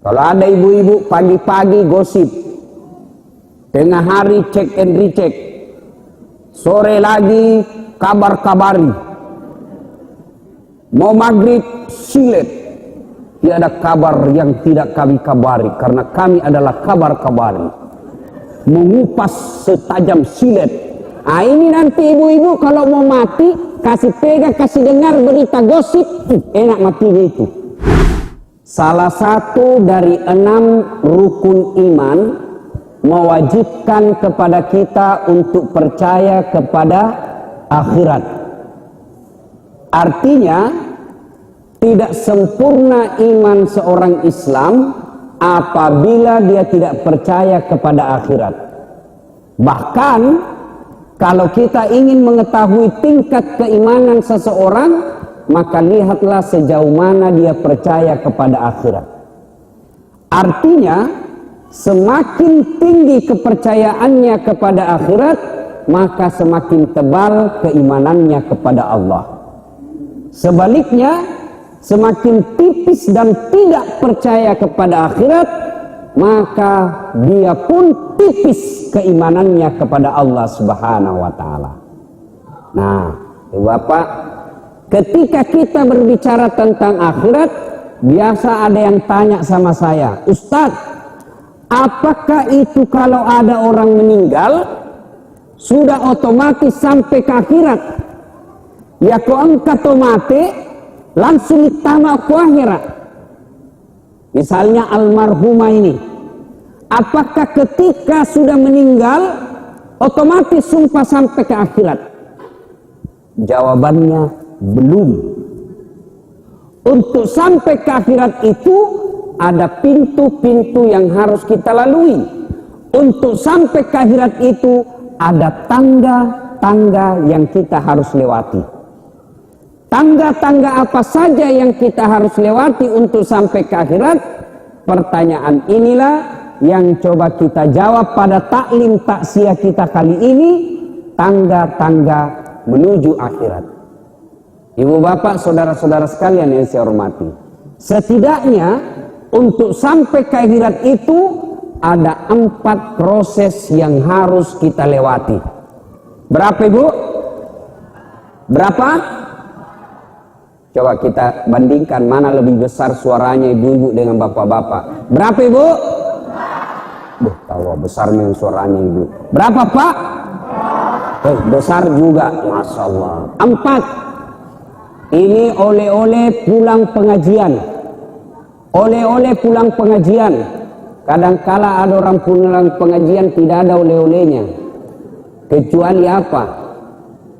Kalau ada ibu-ibu pagi-pagi gosip, tengah hari cek and recheck, sore lagi kabar-kabari, mau maghrib silet, tiada kabar yang tidak kami kabari, karena kami adalah kabar-kabari, mengupas setajam silet. Nah ini nanti ibu-ibu kalau mau mati, kasih pegang, kasih dengar berita gosip, enak matinya itu. Salah satu dari 6 rukun iman mewajibkan kepada kita untuk percaya kepada akhirat. Artinya tidak sempurna iman seorang Islam apabila dia tidak percaya kepada akhirat. Bahkan kalau kita ingin mengetahui tingkat keimanan seseorang, maka lihatlah sejauh mana dia percaya kepada akhirat. Artinya semakin tinggi kepercayaannya kepada akhirat, maka semakin tebal keimanannya kepada Allah. Sebaliknya, semakin tipis dan tidak percaya kepada akhirat, maka dia pun tipis keimanannya kepada Allah Subhanahu wa taala. Nah, Bapak, ketika kita berbicara tentang akhirat, biasa ada yang tanya sama saya, Ustadz, apakah itu kalau ada orang meninggal sudah otomatis sampai ke akhirat? Ya kau angkat mati langsung tamak ke akhirat. Misalnya almarhumah ini, apakah ketika sudah meninggal otomatis sumpah sampai ke akhirat? Jawabannya belum. Untuk sampai ke akhirat itu ada pintu-pintu yang harus kita lalui. Untuk sampai ke akhirat itu ada tangga-tangga yang kita harus lewati. Tangga-tangga apa saja yang kita harus lewati untuk sampai ke akhirat? Pertanyaan inilah yang coba kita jawab pada taklim taksiyah kita kali ini, tangga-tangga menuju akhirat. Ibu bapak, saudara-saudara sekalian yang saya hormati, setidaknya untuk sampai ke akhirat itu ada 4 proses yang harus kita lewati. Berapa ibu? Berapa? Coba kita bandingkan mana lebih besar suaranya ibu-ibu dengan bapak-bapak. Berapa ibu? Tahu besarnya suaranya ibu. Berapa pak? Besar juga, Masya Allah. 4. Ini oleh-oleh pulang pengajian. Oleh-oleh pulang pengajian. Kadangkala ada orang pulang pengajian tidak ada oleh-olehnya. Kecuali apa?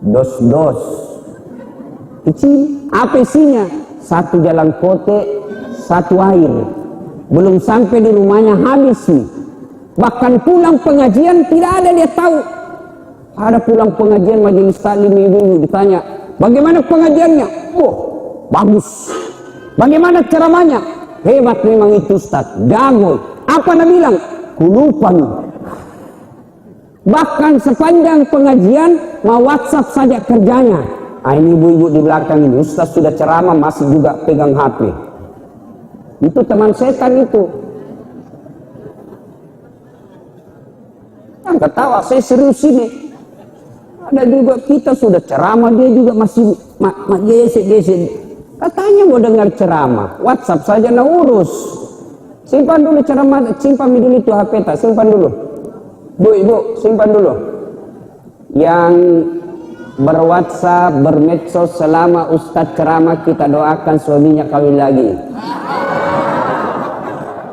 Dos-dos. Kecil. Apa isinya? 1 jalan kote, 1 air. Belum sampai di rumahnya habis nih. Bahkan pulang pengajian tidak ada dia tahu. Ada pulang pengajian majelis taklim ibu-ibu ditanya, bagaimana pengajiannya? Oh, bagus. Bagaimana ceramahnya? Hebat memang itu Ustaz. Jago. Apa Anda bilang? Kulupan. Bahkan sepanjang pengajian mau WhatsApp saja kerjanya. Nah, ini ibu-ibu di belakang ini, Ustaz sudah ceramah masih juga pegang HP. Itu teman setan itu. Yang ketawa, saya serius ini. Ada juga kita sudah ceramah, dia juga masih gesek-gesek. Katanya mau dengar ceramah, WhatsApp saja nah urus. Simpan dulu ceramah, simpan dulu itu HP tak, simpan dulu. Bu, ibu, simpan dulu. Yang berwhatsapp, bermedsos selama Ustadz ceramah, kita doakan suaminya kawin lagi.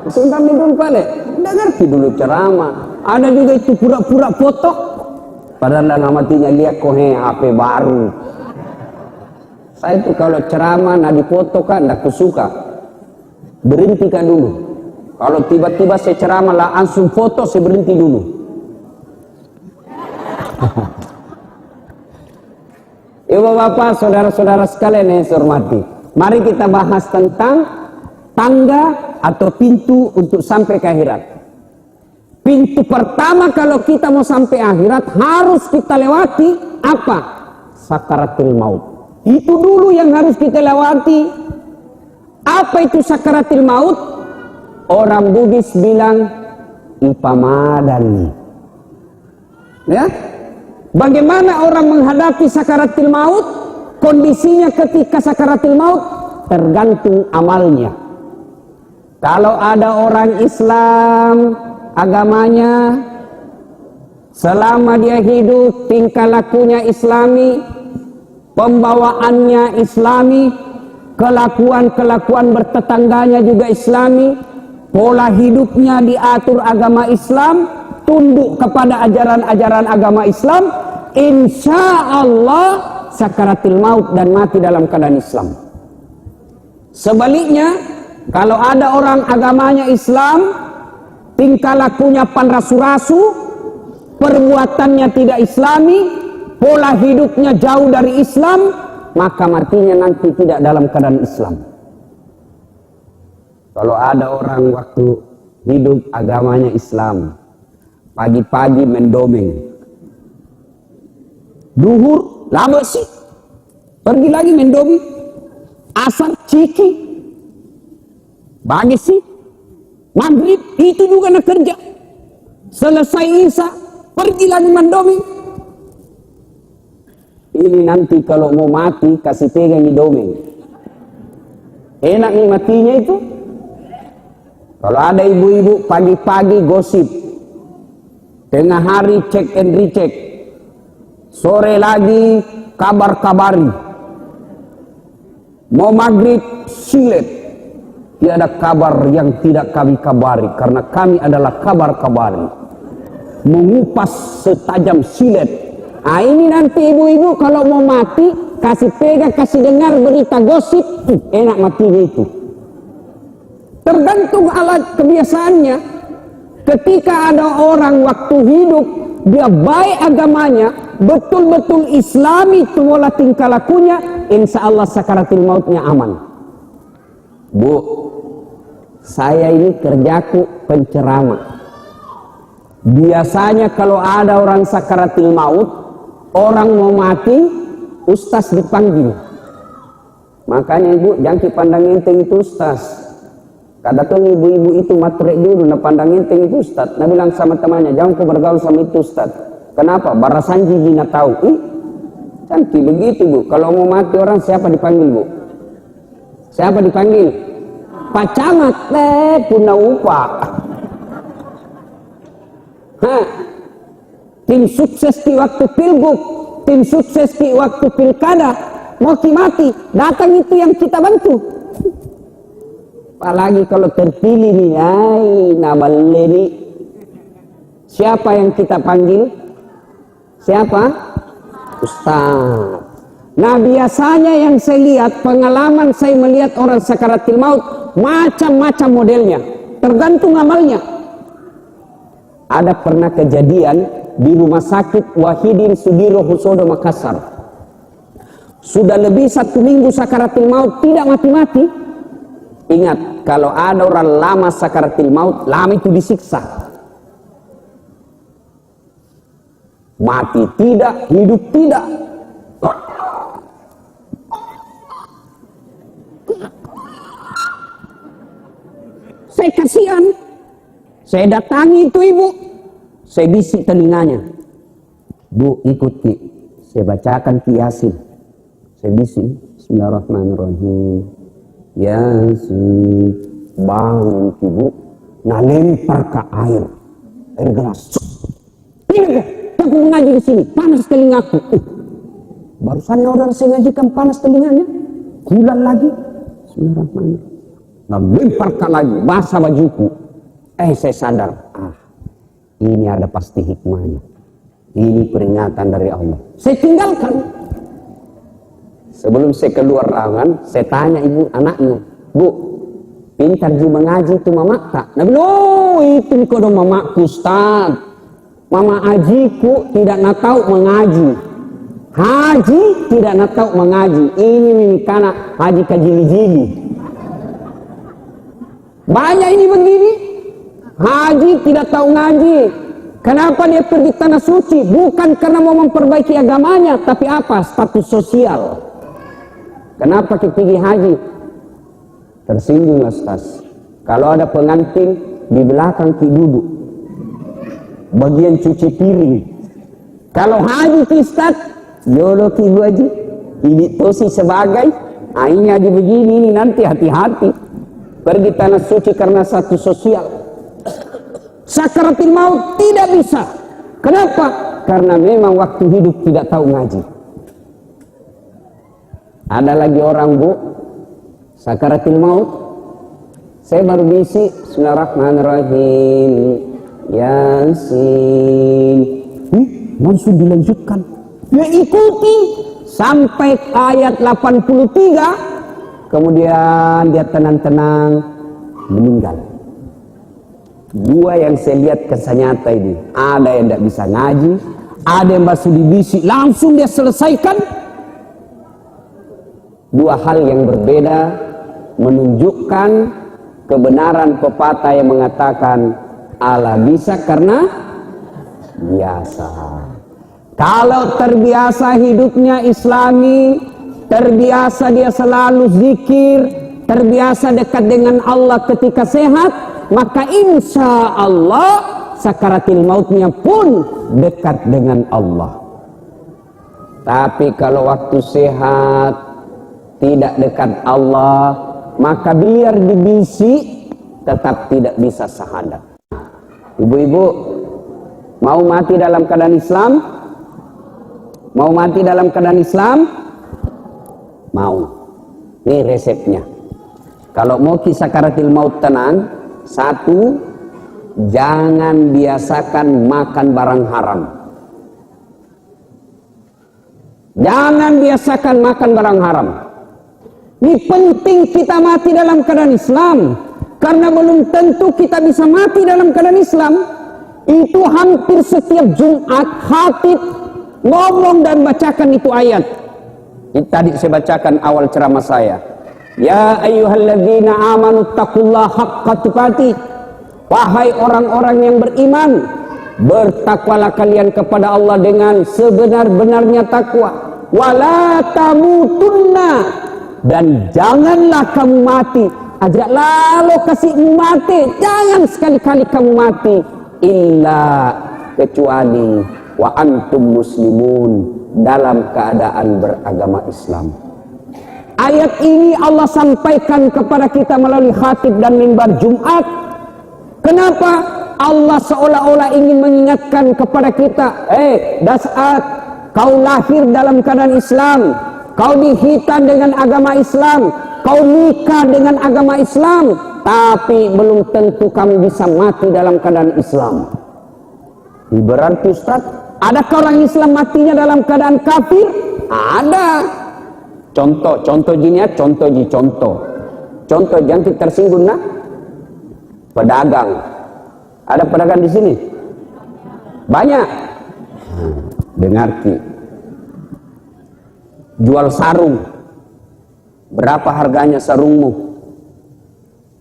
Simpan dulu Pak Le, udah ngerti dulu ceramah. Ada juga itu pura-pura foto, padahal dalam hatinya lihat kohe HP baru. Saya itu kalau ceramah nah dipoto kan, nggak kusuka. Berhentikan dulu. Kalau tiba-tiba saya ceramah langsung foto, saya berhenti dulu. Ibu bapak, saudara-saudara sekalian yang saya hormati, mari kita bahas tentang tangga atau pintu untuk sampai ke akhirat. Pintu pertama kalau kita mau sampai akhirat harus kita lewati apa? Sakaratul maut. Itu dulu yang harus kita lewati. Apa itu sakaratul maut? Orang Bugis bilang ipamadan. Ya, bagaimana orang menghadapi sakaratil maut? Kondisinya ketika sakaratil maut tergantung amalnya. Kalau ada orang Islam agamanya, selama dia hidup tingkah lakunya Islami, pembawaannya Islami, kelakuan-kelakuan bertetangganya juga Islami, pola hidupnya diatur agama Islam, tunduk kepada ajaran-ajaran agama Islam, insya Allah sakaratil maut dan mati dalam keadaan Islam. Sebaliknya, kalau ada orang agamanya Islam, tingkah lakunya panrasu-rasu, perbuatannya tidak Islami, pola hidupnya jauh dari Islam, maka matinya nanti tidak dalam keadaan Islam. Kalau ada orang waktu hidup agamanya Islam, pagi-pagi mendomeng, duhur lama sih, pergi lagi mendomeng, asar ciki, bagi sih, maghrib itu juga nak kerja, selesai isya pergi lagi mendomeng. Ini nanti kalau mau mati kasih pegang di domeng. Enak nih matinya itu. Kalau ada ibu-ibu pagi-pagi gosip, tengah hari cek and recheck, sore lagi kabar-kabari, mau maghrib silet, tiada kabar yang tidak kami kabari, karena kami adalah kabar-kabari, mengupas setajam silet. Nah ini nanti ibu-ibu kalau mau mati kasih pegang, kasih dengar berita gosip, enak matinya itu. Tergantung alat kebiasaannya. Ketika ada orang waktu hidup dia baik agamanya, betul-betul Islami pola tingkah lakunya, insya Allah sakaratul mautnya aman. Bu, saya ini kerjaku penceramah. Biasanya kalau ada orang sakaratul maut, orang mau mati, ustaz dipanggil. Makanya ibu jangan pandang enteng itu ustaz. Kadang ibu-ibu itu matrek dulu, nak pandang enteng itu ustaz. Nah bilang sama temannya, jangan kau bergaul sama itu ustaz. Kenapa? Barasan jiji nak tahu. Cantik begitu bu. Kalau mau mati orang siapa dipanggil bu? Siapa dipanggil? Pak Camat punya upah. Tim sukses di waktu pilgub, tim sukses di waktu pilkada, mau mati, datang itu yang kita bantu. Apalagi kalau terpilih nih, nama Leni. Siapa yang kita panggil? Siapa? Ustaz. Nah biasanya yang saya lihat, pengalaman saya melihat orang sakaratil maut, macam-macam modelnya, tergantung amalnya. Ada pernah kejadian di rumah sakit Wahidin Sudirohusodo Makassar. Sudah lebih 1 minggu sakaratil maut tidak mati-mati. Ingat, kalau ada orang lama sakaratil maut, lama itu disiksa. Mati tidak, hidup tidak. Saya kasihan. Saya datangi itu ibu. Saya bisik telinganya. Bu, ikuti. Saya bacakan Yasin. Saya bisik. Bismillahirrahmanirrahim. Yasin, bangun ibu, nah lempar ke air gelas. Ini aku mengaji di sini, panas telingaku. Barusan orang saya ngajikan panas telinganya, bulan lagi. Bismillahirrahmanirrahim. Nah lempar ke lagi, basah bajuku. Saya sadar, ini ada pasti hikmahnya. Ini peringatan dari Allah. Saya tinggalkan. Sebelum saya keluar ruangan, saya tanya ibu anaknya, Bu, pintar juga mengaji itu mama tak? Nah, itu kau dong mamaku Ustaz. Mama ajiku tidak nak tahu mengaji. Haji tidak nak tahu mengaji. Ini karena haji kajili-jili. Banyak ini begini. Haji tidak tahu ngaji. Kenapa dia pergi tanah suci? Bukan karena mau memperbaiki agamanya, tapi apa? Status sosial. Kenapa kita pergi haji? Tersinggung Ustaz. Kalau ada pengantin, di belakang ki duduk. Bagian cuci piring. Kalau haji ki Ustaz, yolo ki Bu Haji. Ini tosi sebagai, ini haji begini, ini nanti hati-hati. Pergi tanah suci karena satu sosial. Sakaratul maut tidak bisa. Kenapa? Karena memang waktu hidup tidak tahu ngaji. Ada lagi orang Bu, sakaratul maut. Saya baru bisi, Bismillahirrahmanirrahim. Yasin. Langsung dilanjutkan. Ya ikuti sampai ayat 83. Kemudian dia tenang-tenang meninggal. Dua yang saya lihat kisah nyata ini. Ada yang tidak bisa ngaji, ada yang masih dibisi, langsung dia selesaikan. Dua hal yang berbeda menunjukkan kebenaran pepatah yang mengatakan Allah bisa karena biasa. Kalau terbiasa hidupnya Islami, terbiasa dia selalu zikir, terbiasa dekat dengan Allah ketika sehat, maka insya Allah sakaratil mautnya pun dekat dengan Allah. Tapi kalau waktu sehat tidak dekat Allah, maka biar dibisi tetap tidak bisa syahadat. Ibu-ibu mau mati dalam keadaan Islam? Mau mati dalam keadaan Islam? Mau. Ini resepnya. Kalau mau kisah sakaratil maut tenang, satu, jangan biasakan makan barang haram. Jangan biasakan makan barang haram. Ini penting kita mati dalam keadaan Islam. Karena belum tentu kita bisa mati dalam keadaan Islam. Itu hampir setiap Jumat khatib ngomong dan bacakan itu ayat. Tadi saya bacakan awal ceramah saya. Ya ayyuhalladzina amanu taqullaha haqqa tuqatih. Wahai orang-orang yang beriman, bertakwalah kalian kepada Allah dengan sebenar-benarnya takwa. Wala tamutunna, dan janganlah kamu mati. Ajak lalu kasihmu mati. Jangan sekali-kali kamu mati. Illa, kecuali wa antum muslimun, dalam keadaan beragama Islam. Ayat ini Allah sampaikan kepada kita melalui khatib dan mimbar Jumat. Kenapa? Allah seolah-olah ingin mengingatkan kepada kita, saat kau lahir dalam keadaan Islam, kau dihitan dengan agama Islam, kau nikah dengan agama Islam, tapi belum tentu kamu bisa mati dalam keadaan Islam. Berarti Ustaz, adakah orang Islam matinya dalam keadaan kafir? Ada. Contoh jiniat, contoh. Contoh jangan kita tersinggung nah. Pedagang. Ada pedagang di sini? Banyak. Dengar ki. Jual sarung. Berapa harganya sarungmu?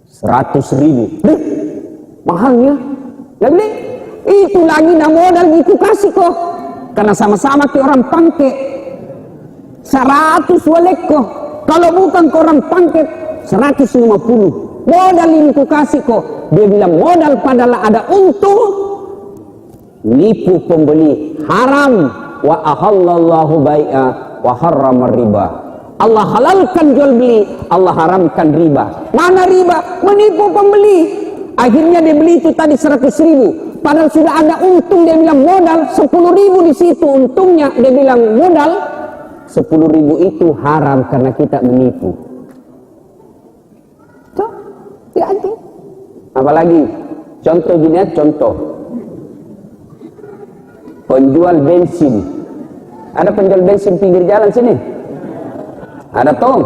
100.000. Mahalnya. Nggak beli? Itu lagi nak modal itu kasih kok. Karena sama-sama ke orang pangke. 100 walek kok. Kalau bukan ke orang pangke 150. Modal ini ku kasih kok. Dia bilang modal padahal ada untung. Nipu pembeli. Haram. Wa ahallallahu bai'a wa harrama riba. Allah halalkan jual beli, Allah haramkan riba. Mana riba? Menipu pembeli. Akhirnya dia beli itu tadi 100.000. Padahal sudah ada untung, dia bilang modal 10.000 di situ untungnya. Dia bilang modal 10.000 itu haram karena kita menipu. Tuh, hati. Apalagi contoh gini, contoh penjual bensin. Ada penjual bensin pinggir jalan sini? Ada toh?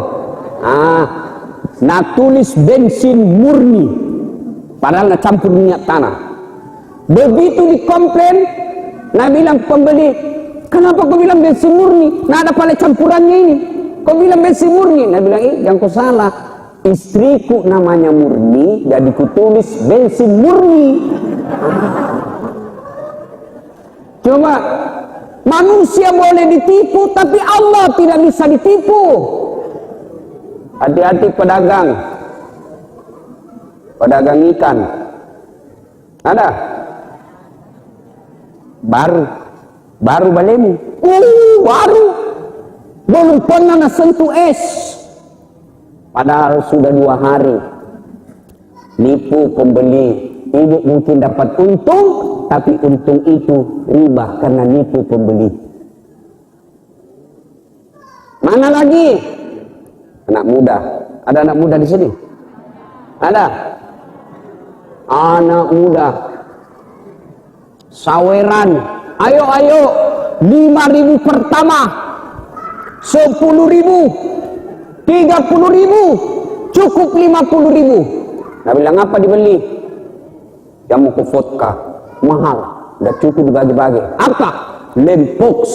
Nah tulis bensin murni, padahal nak campur minyak tanah. Begitu dikomplain, nah bilang pembeli, kenapa kau bilang bensin murni? Nah ada pala campurannya ini. Kau bilang bensin murni? Nah bilang, jangan kau salah. Istriku namanya Murni, jadi kutulis bensin murni. Coba, manusia boleh ditipu, tapi Allah tidak bisa ditipu. Hati-hati pedagang. pedagang ikan. Ada? Baru balemu. Baru. Belum pernah sentuh es. Padahal sudah 2 hari. Nipu pembeli. Ibu mungkin dapat untung, tapi untung itu riba karena nipu pembeli. Mana lagi? Anak muda. Ada anak muda di sini? Ada? Anak muda. Saweran. Ayo, 5.000 pertama. 10.000. 30.000. Cukup 50.000. Nah, bilang apa dibeli? Jamu ke vodka. Mahal. Udah cukup dibagi-bagi. Apa? Lem pox.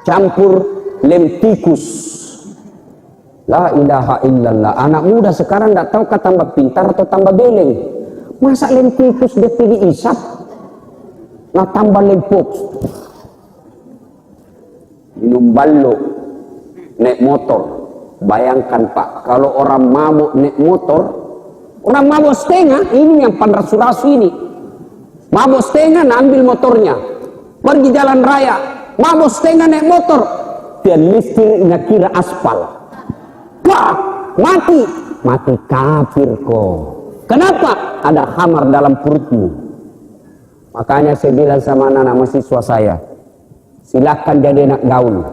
Campur lem tikus. La ilaha illallah. Anak muda sekarang tidak tahu tambah pintar atau tambah beleng. Masa lem tikus dia pilih isap? Nah tambah lem pox. Minum ballo, naik motor. Bayangkan Pak, kalau orang mabuk naik motor, orang mabuk setengah, ini yang panrasu-rasu ini. Mabuk setengah, ambil motornya. Pergi jalan raya, mabuk setengah naik motor. Dia listriknya kira aspal. Wah, mati kafir kok. Kenapa? Ada khamar dalam perutmu. Makanya saya bilang sama anak-anak mahasiswa saya, silahkan jadi anak gaul,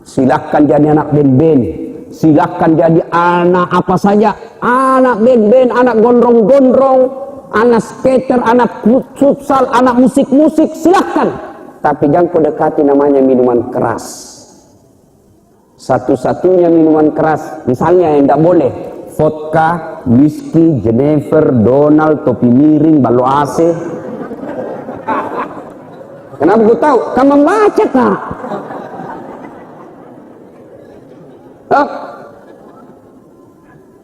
silahkan jadi anak band-band, silahkan jadi anak apa saja, anak band-band, anak gondrong-gondrong, anak skater, anak futsal, anak musik-musik, silahkan. Tapi jangan kau dekati namanya minuman keras. Satu-satunya minuman keras, misalnya yang tidak boleh, vodka, whisky, Jenever, Donald, topi miring, balo AC. Kenapa gue tahu? Kamu membaca Kak?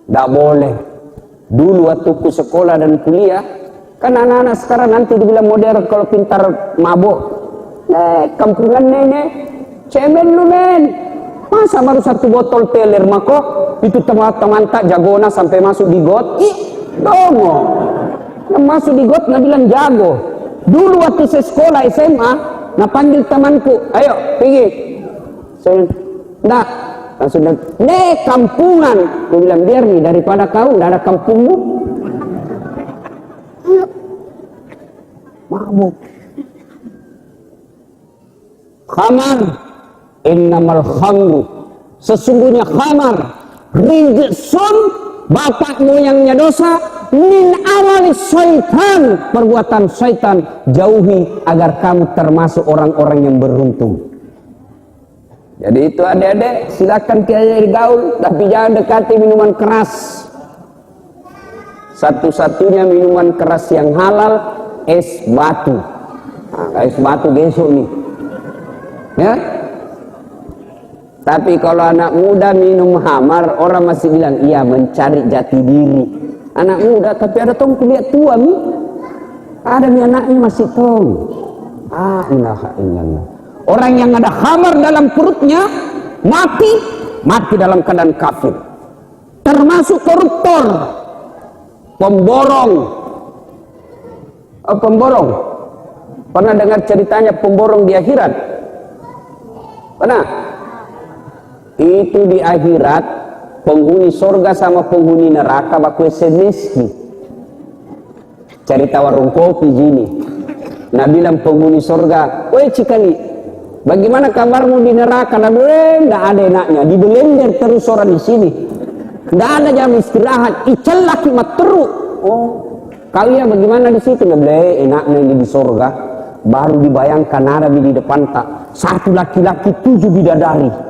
Tidak boleh. Dulu waktu ku sekolah dan kuliah, kan anak-anak sekarang nanti dibilang modern kalau pintar mabuk. Kampungan nenek, cemen lu men. Masa baru 1 botol teler mako itu teman-teman tak jagona sampai masuk di got. Dongo. Yang masuk di got nggak bilang jago. Dulu waktu saya sekolah SMA, nah panggil temanku, ayo pergi. Saya enggak, langsung kampungan. Aku bilang biar nih daripada kau enggak ada kampungmu. Ayo. Mabuk. Khamar. Innamal khamru, sesungguhnya khamar, rijsun, bapak moyangnya dosa, min amali syaitan, perbuatan syaitan, jauhi agar kamu termasuk orang-orang yang beruntung. Jadi itu adik-adik, silakan kita jadi gaul, tapi jangan dekati minuman keras. Satu-satunya minuman keras yang halal, es batu. Nah, es batu besok nih, ya. Tapi kalau anak muda minum khamar, orang masih bilang, iya mencari jati diri. Anak muda, tapi ada tong kuliah tua nih. Ada nih anaknya masih tong. Ilaha illallah. Orang yang ada khamar dalam perutnya, mati dalam keadaan kafir. Termasuk koruptor, pemborong. Pemborong. Pernah dengar ceritanya pemborong di akhirat? Pernah? Itu di akhirat penghuni surga sama penghuni neraka baku semeski. Cerita warung kopi gini. Nah bilang penghuni surga, woi cikali, bagaimana kabarmu di neraka? Nah enggak ada enaknya, di belender terus orang di sini. Enggak ada jam istirahat, icel laki materu. Oh, kalian bagaimana di situ? Enggak boleh enaknya ini di surga. Baru dibayangkan ada di depan tak, 1 laki-laki 7 bidadari.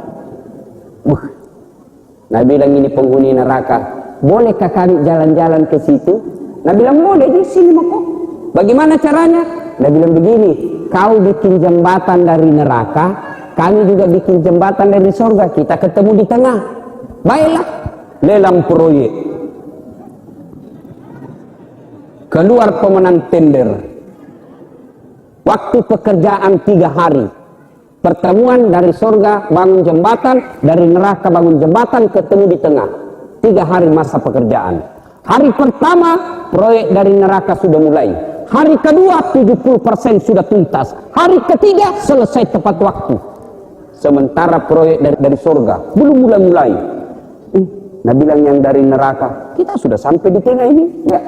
Nah bilang ini penghuni neraka, bolehkah kami jalan-jalan ke situ? Nah bilang boleh di sini kok. Bagaimana caranya? Nah bilang begini, kau bikin jembatan dari neraka, kami juga bikin jembatan dari surga, kita ketemu di tengah. Baiklah, lelang proyek. Keluar pemenang tender. Waktu pekerjaan 3 hari. Pertemuan dari surga bangun jembatan, dari neraka bangun jembatan, ketemu di tengah. 3 hari masa pekerjaan. Hari pertama proyek dari neraka sudah mulai. Hari kedua 70% sudah tuntas. Hari ketiga selesai tepat waktu. Sementara proyek dari surga belum mulai-mulai. Nah bilang yang dari neraka, kita sudah sampai di tengah ini. Ya,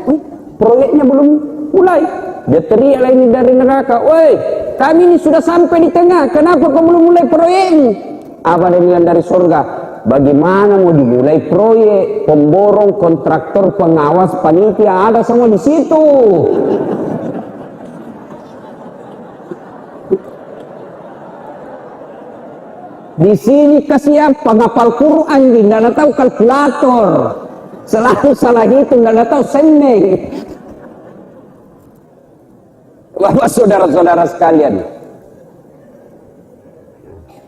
proyeknya belum mulai. Dia teriak lagi dari neraka, woi, kami ini sudah sampai di tengah, kenapa kau belum mulai proyekmu? Apa dia bilang dari surga? Bagaimana mau dimulai proyek? Pemborong, kontraktor, pengawas, panitia ada semua di situ. Di sini kasihan penghafal Quran, tidak tahu kalkulator, selalu salah hitung, tidak tahu sendeng. Bapak saudara-saudara sekalian,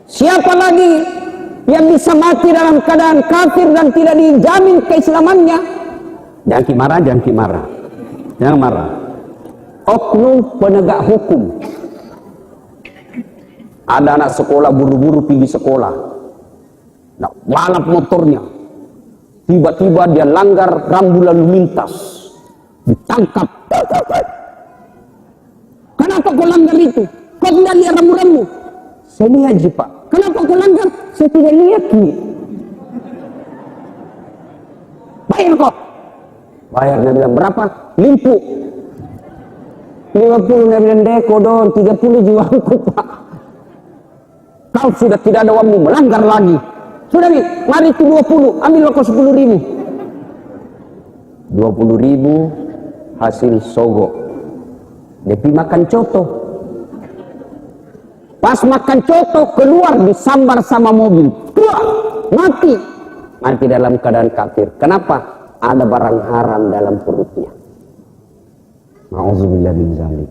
siapa lagi yang bisa mati dalam keadaan kafir dan tidak dijamin keislamannya? Jangan marah. Oknum penegak hukum. Ada anak sekolah buru-buru pergi sekolah, nah, balap motornya, tiba-tiba dia langgar rambu lalu lintas, ditangkap. Kenapa kau langgar itu? Kau tidak lihat rambu-rambu? Saya lihat sih Pak. Kenapa kau langgar? Saya tidak lihat nih. Bayar kok. Bayar, dia bilang berapa? Limpu 50, dia bilang deko don, 30 jiwaku Pak. Kau sudah tidak ada uangmu, melanggar lagi. Sudah nih, mari itu 20, ambil kau 10.000. 20.000 hasil sogok. Dia pergi makan coto. Pas makan coto keluar disambar sama mobil. Keluar, mati. Mati dalam keadaan kafir. Kenapa? Ada barang haram dalam perutnya. Nauzubillah min dzalik.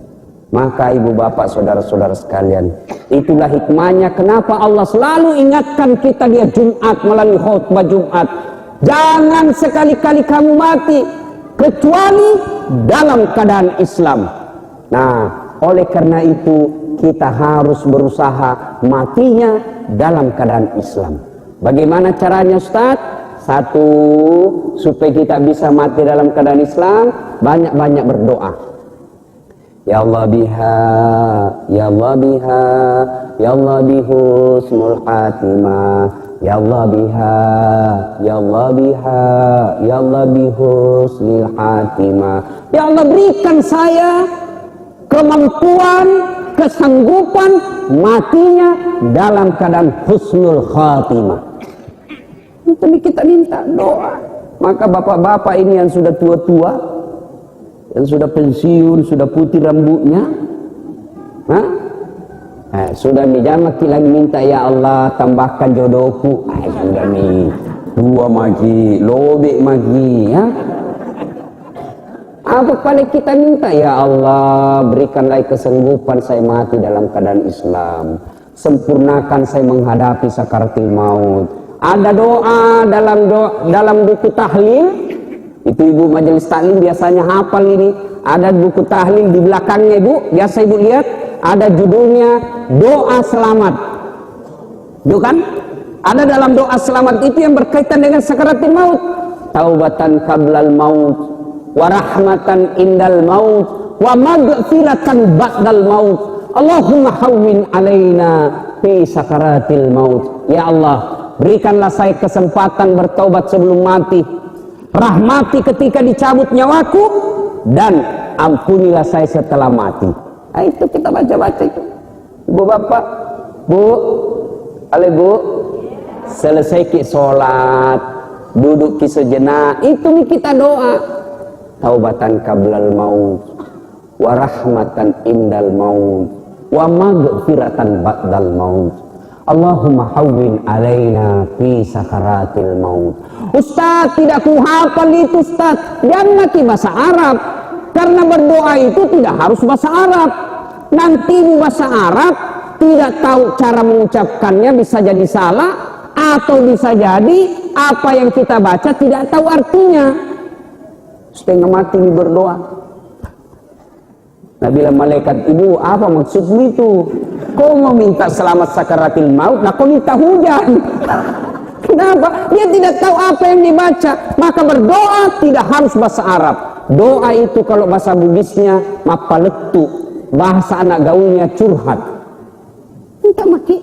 Maka ibu bapak saudara-saudara sekalian, itulah hikmahnya kenapa Allah selalu ingatkan kita di Jumat melalui khutbah Jumat. Jangan sekali-kali kamu mati kecuali dalam keadaan Islam. Nah, oleh karena itu kita harus berusaha matinya dalam keadaan Islam. Bagaimana caranya Ustaz? Satu, supaya kita bisa mati dalam keadaan Islam, banyak-banyak berdoa. Ya Allah biha, ya Allah biha, ya Allah bihusnul khatimah, ya Allah biha, ya Allah biha, ya Allah bihusnul khatimah. Ya Allah berikan saya kemampuan, kesanggupan matinya dalam keadaan husnul khatimah. Itu kita minta doa. Maka bapak-bapak ini yang sudah tua-tua, yang sudah pensiun, sudah putih rambutnya, sudah jamak lagi minta, ya Allah tambahkan jodohku. Sudah nih dua magi, lobek magi, ya. Apa paling kita minta, ya Allah berikanlah kesanggupan saya mati dalam keadaan Islam, sempurnakan saya menghadapi sakaratul maut. Ada doa dalam buku tahlil, itu ibu majelis taklim biasanya hafal ini. Ada buku tahlil di belakangnya ibu, biasa ibu lihat ada judulnya doa selamat. Itu kan? Ada dalam doa selamat itu yang berkaitan dengan sakaratul maut. Taubatan qablal maut, wa rahmatan indal maut, wa maghfiratan ba'dal maut. Allahumma hawwin alaina fi sakaratil maut. Ya Allah, berikanlah saya kesempatan bertaubat sebelum mati, rahmati ketika dicabut nyawaku, dan ampunilah saya setelah mati. Nah, itu kita baca-baca itu. Ibu bapak, bu, bu, selesai ki sholat, duduk ki sejenak, itu nih kita doa. Taubatan qablal maut, wa rahmatan indal maut, wa maghfiratan ba'dal maut. Allahumma hawwin alaina fi sakaratil maut. Ustaz, tidak ku hafal itu Ustaz. Jangan pakai bahasa Arab. Karena berdoa itu tidak harus bahasa Arab. Nanti bahasa Arab tidak tahu cara mengucapkannya, bisa jadi salah, atau bisa jadi apa yang kita baca tidak tahu artinya. Setengah mati berdoa. Nah, bila malaikat, ibu apa maksudmu itu? Kau mau minta selamat sakaratil maut, nah kau minta hujan. Kenapa? Dia tidak tahu apa yang dibaca. Maka berdoa tidak harus bahasa Arab. Doa itu kalau bahasa Bugisnya mapaletu, bahasa anak gaulnya curhat. Minta maki.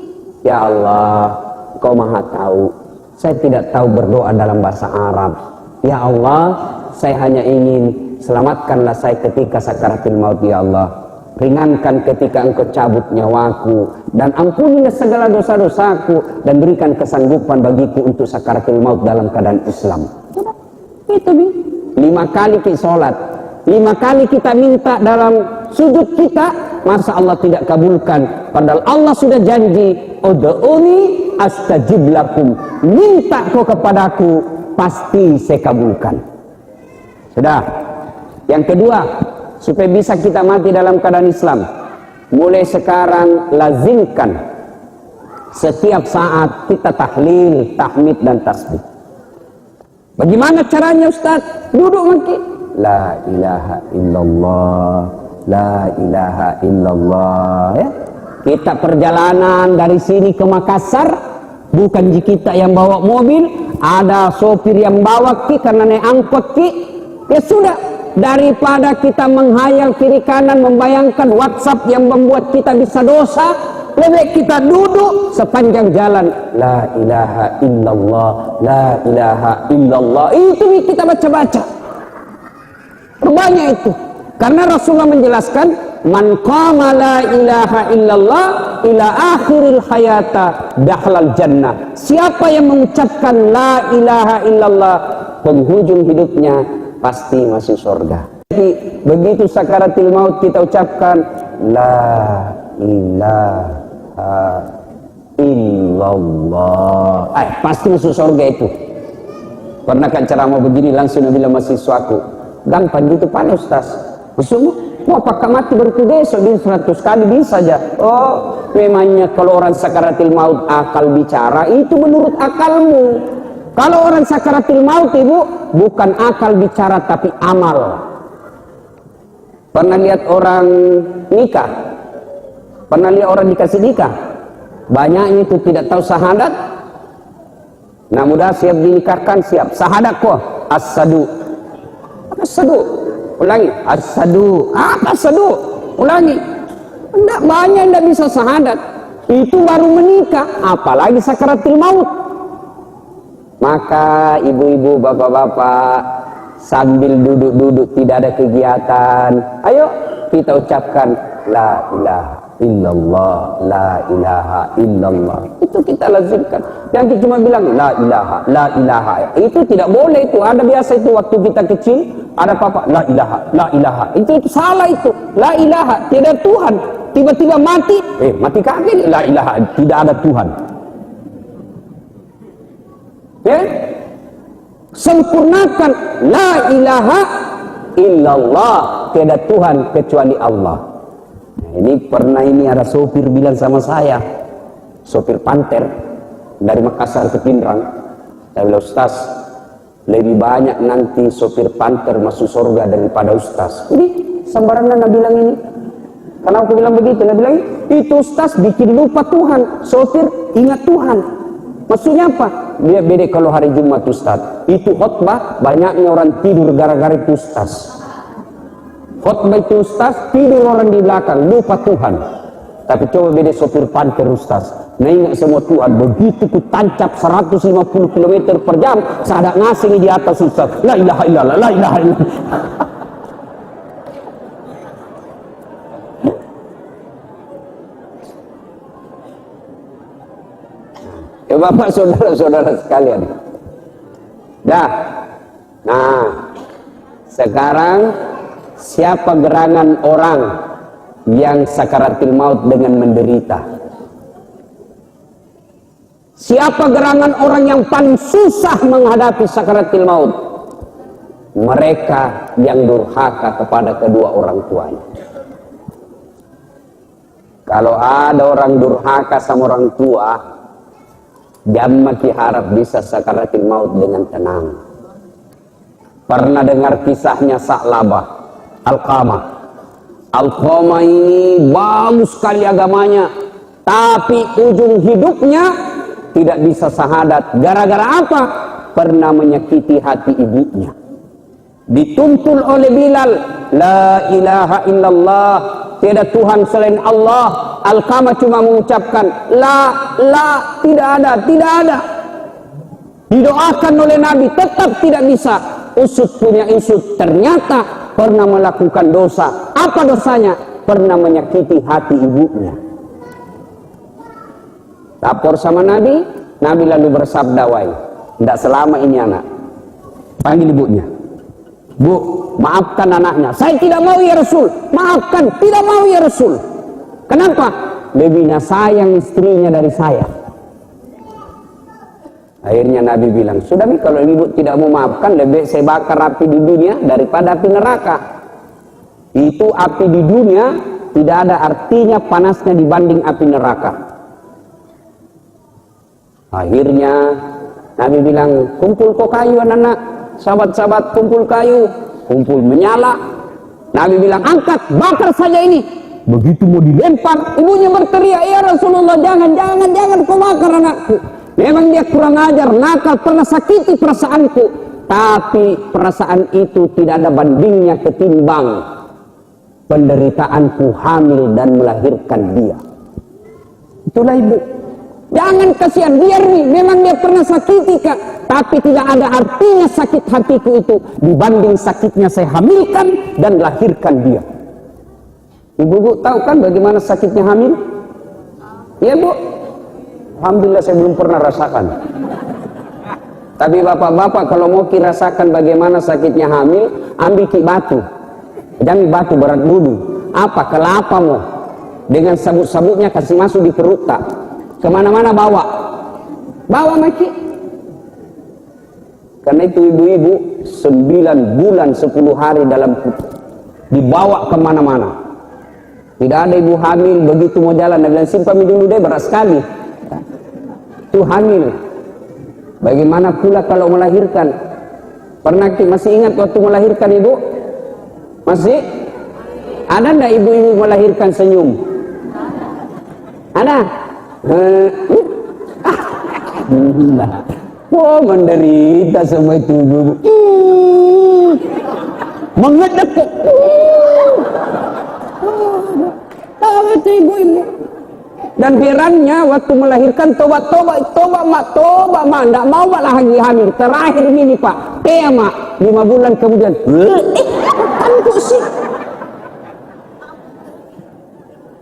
Ya Allah, Kau Maha tahu. Saya tidak tahu berdoa dalam bahasa Arab. Ya Allah, saya hanya ingin selamatkanlah saya ketika sakaratul maut ya Allah. Ringankan ketika Engkau cabut nyawaku, dan ampunilah segala dosa-dosaku, dan berikan kesanggupan bagiku untuk sakaratul maut dalam keadaan Islam. Itu 5 kali kita sholat, 5 kali kita minta dalam sujud kita, masa Allah tidak kabulkan? Padahal Allah sudah janji, ud'uni astajib lakum, minta kau kepadaku, pasti saya kabulkan. Sudah. Yang kedua, supaya bisa kita mati dalam keadaan Islam, mulai sekarang lazimkan setiap saat kita tahlil, tahmid dan tasbih. Bagaimana caranya Ustaz? Duduk mati. La ilaha illallah, la ilaha illallah. Ya. Kita perjalanan dari sini ke Makassar, bukan kita yang bawa mobil, ada sopir yang bawa ki karena naik angkot ki. Ya sudah. Daripada kita menghayal kiri kanan, membayangkan WhatsApp yang membuat kita bisa dosa, lebih kita duduk sepanjang jalan. La ilaha illallah, la ilaha illallah. Itu kita baca-baca. Perbanyak itu. Karena Rasulullah menjelaskan, man qama la ilaha illallah ila akhiril hayata dakhalal jannah. Siapa yang mengucapkan la ilaha illallah, penghujung hidupnya pasti masuk surga. Jadi, begitu sakaratul maut kita ucapkan la ilaha illallah, pasti masuk surga itu. Pernah kan ceramah begini, langsung bilang mahasiswaku, gampang gitu Pak Ustaz. Maksudmu mau pakai mati berkuda di 100 kali bisa aja. Oh, memangnya kalau orang sakaratul maut akal bicara, itu menurut akalmu. Kalau orang sakaratul maut ibu, bukan akal bicara tapi amal. Pernah lihat orang nikah? Pernah lihat orang dikasih nikah? Banyaknya itu tidak tahu syahadat. Nah mudah siap dinikahkan, siap. Syahadat kok? As-sadu. Apa sadu? Ulangi. As-sadu. Apa sadu? Ulangi. Tidak banyak yang tidak bisa syahadat. Itu baru menikah, apalagi sakaratul maut. Maka ibu-ibu, bapak-bapak, sambil duduk-duduk tidak ada kegiatan, ayo kita ucapkan la ilaha illallah, la ilaha illallah. Itu kita lazimkan. Jangan cuma bilang la ilaha, la ilaha. Itu tidak boleh itu. Ada biasa itu waktu kita kecil, ada papa la ilaha, la ilaha. Itu salah itu. La ilaha, tidak Tuhan. Tiba-tiba mati, mati kaget, la ilaha, tidak ada Tuhan. Ya? Sempurnakan la ilaha illallah, tiada Tuhan kecuali Allah. Nah, ini pernah ada sopir bilang sama saya, sopir Panter dari Makassar ke Pindrang. Saya bilang, Ustaz, lebih banyak nanti sopir Panter masuk surga daripada Ustaz. Ini sembarangan Nabi bilang ini. Kenapa aku bilang begitu? Nabi bilang itu Ustaz bikin lupa Tuhan, sopir ingat Tuhan. Maksudnya apa? Dia beda kalau hari Jumat Ustaz. Itu khutbah, banyaknya orang tidur gara-gara itu Ustaz. Khutbah itu Ustaz, tidur orang di belakang, lupa Tuhan. Tapi coba beda sopir Panter Ustaz. Nah ingat semua Tuhan, begitu ku tancap 150 km per jam, saya ada ngasih di atas Ustaz. La ilaha illallah, la ilaha illallah. Ya Bapak saudara-saudara sekalian. Dah. Nah, sekarang siapa gerangan orang yang sakaratul maut dengan menderita? Siapa gerangan orang yang paling susah menghadapi sakaratul maut? Mereka yang durhaka kepada kedua orang tuanya. Kalau ada orang durhaka sama orang tua, jangan harap bisa sakaratul maut dengan tenang. Pernah dengar kisahnya Sa'labah Al-Qamah. Al-Qamah ini bagus sekali agamanya, tapi ujung hidupnya tidak bisa syahadat. Gara-gara apa? Pernah menyakiti hati ibunya. Dituntun oleh Bilal, la ilaha illallah, tiada Tuhan selain Allah. Alqamah cuma mengucapkan la, tidak ada. Didoakan oleh Nabi, tetap tidak bisa. Usut punya usut, ternyata pernah melakukan dosa. Apa dosanya? Pernah menyakiti hati ibunya. Lapor sama Nabi, Nabi lalu bersabda, wahai, tidak selama ini anak. Panggil ibunya. Bu, maafkan anaknya. Saya tidak mau ya Rasul. Maafkan, tidak mau ya Rasul. Kenapa? Lebih sayang istrinya dari saya. Akhirnya Nabi bilang, sudah Mi, kalau ibu tidak mau maafkan, lebih saya bakar api di dunia daripada api neraka. Itu api di dunia tidak ada artinya panasnya dibanding api neraka. Akhirnya Nabi bilang, kumpul kok kayu anak-anak, sahabat-sahabat kumpul kayu, kumpul menyala. Nabi bilang, angkat, bakar saja ini. Begitu mau dilempar, ibunya berteriak, ya Rasulullah, jangan kau bakar anakku. Memang dia kurang ajar, nakal, pernah sakiti perasaanku. Tapi perasaan itu tidak ada bandingnya ketimbang penderitaanku hamil dan melahirkan dia. Itulah ibu. Jangan kasihan, biar nih, memang dia pernah sakiti kak. Tapi tidak ada artinya sakit hatiku itu dibanding sakitnya saya hamilkan dan lahirkan dia. Ibu-ibu tahu kan bagaimana sakitnya hamil? Iya bu? Alhamdulillah saya belum pernah rasakan. Tapi bapak-bapak kalau mau rasakan bagaimana sakitnya hamil, ambil batu. Jangan batu berat dulu. Apa? Kelapa mau. Dengan sabut-sabutnya kasih masuk di perut tak. Kemana-mana bawa. Bawa maki. Karena itu ibu-ibu 9 bulan 10 hari dalam dibawa kemana-mana. Tidak ada ibu hamil begitu mau jalan. Dia bilang simpan dulu deh, berat sekali. Itu hamil. Bagaimana pula kalau melahirkan? Pernah masih ingat waktu melahirkan ibu? Masih? Ada enggak ibu-ibu melahirkan senyum? Ada? Oh menderita semua itu ibu-ibu. Mengedek. Tahu itu ibu-ibu. Dan herannya waktu melahirkan tobat mak, enggak mau lagi hamil. Terakhir ini pak, mak 5 bulan kemudian. Aku sih.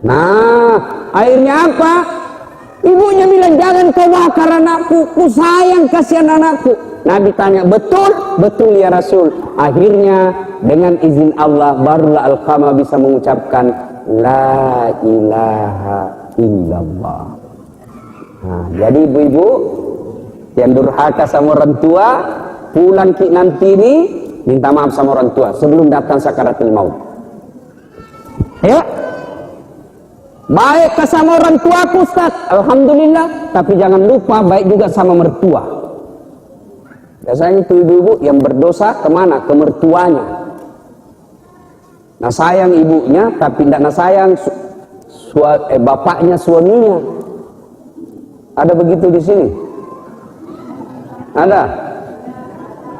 Nah, akhirnya apa? Ibunya bilang jangan kau bakar anakku, ku sayang kasihan anakku. Nabi tanya, betul? Betul ya Rasul. Akhirnya dengan izin Allah barulah Alqamah bisa mengucapkan la ilaha illallah. Nah, jadi ibu-ibu yang durhaka sama orang tua, pulang nanti ini minta maaf sama orang tua sebelum datang sakaratul maut. Ayo. Baik sama orang tua Ustaz, alhamdulillah, tapi jangan lupa baik juga sama mertua. Biasanya itu ibu-ibu yang berdosa kemana? Ke mertuanya. Nah sayang ibunya, tapi tidak sayang bapaknya suaminya. Ada begitu di sini? Ada?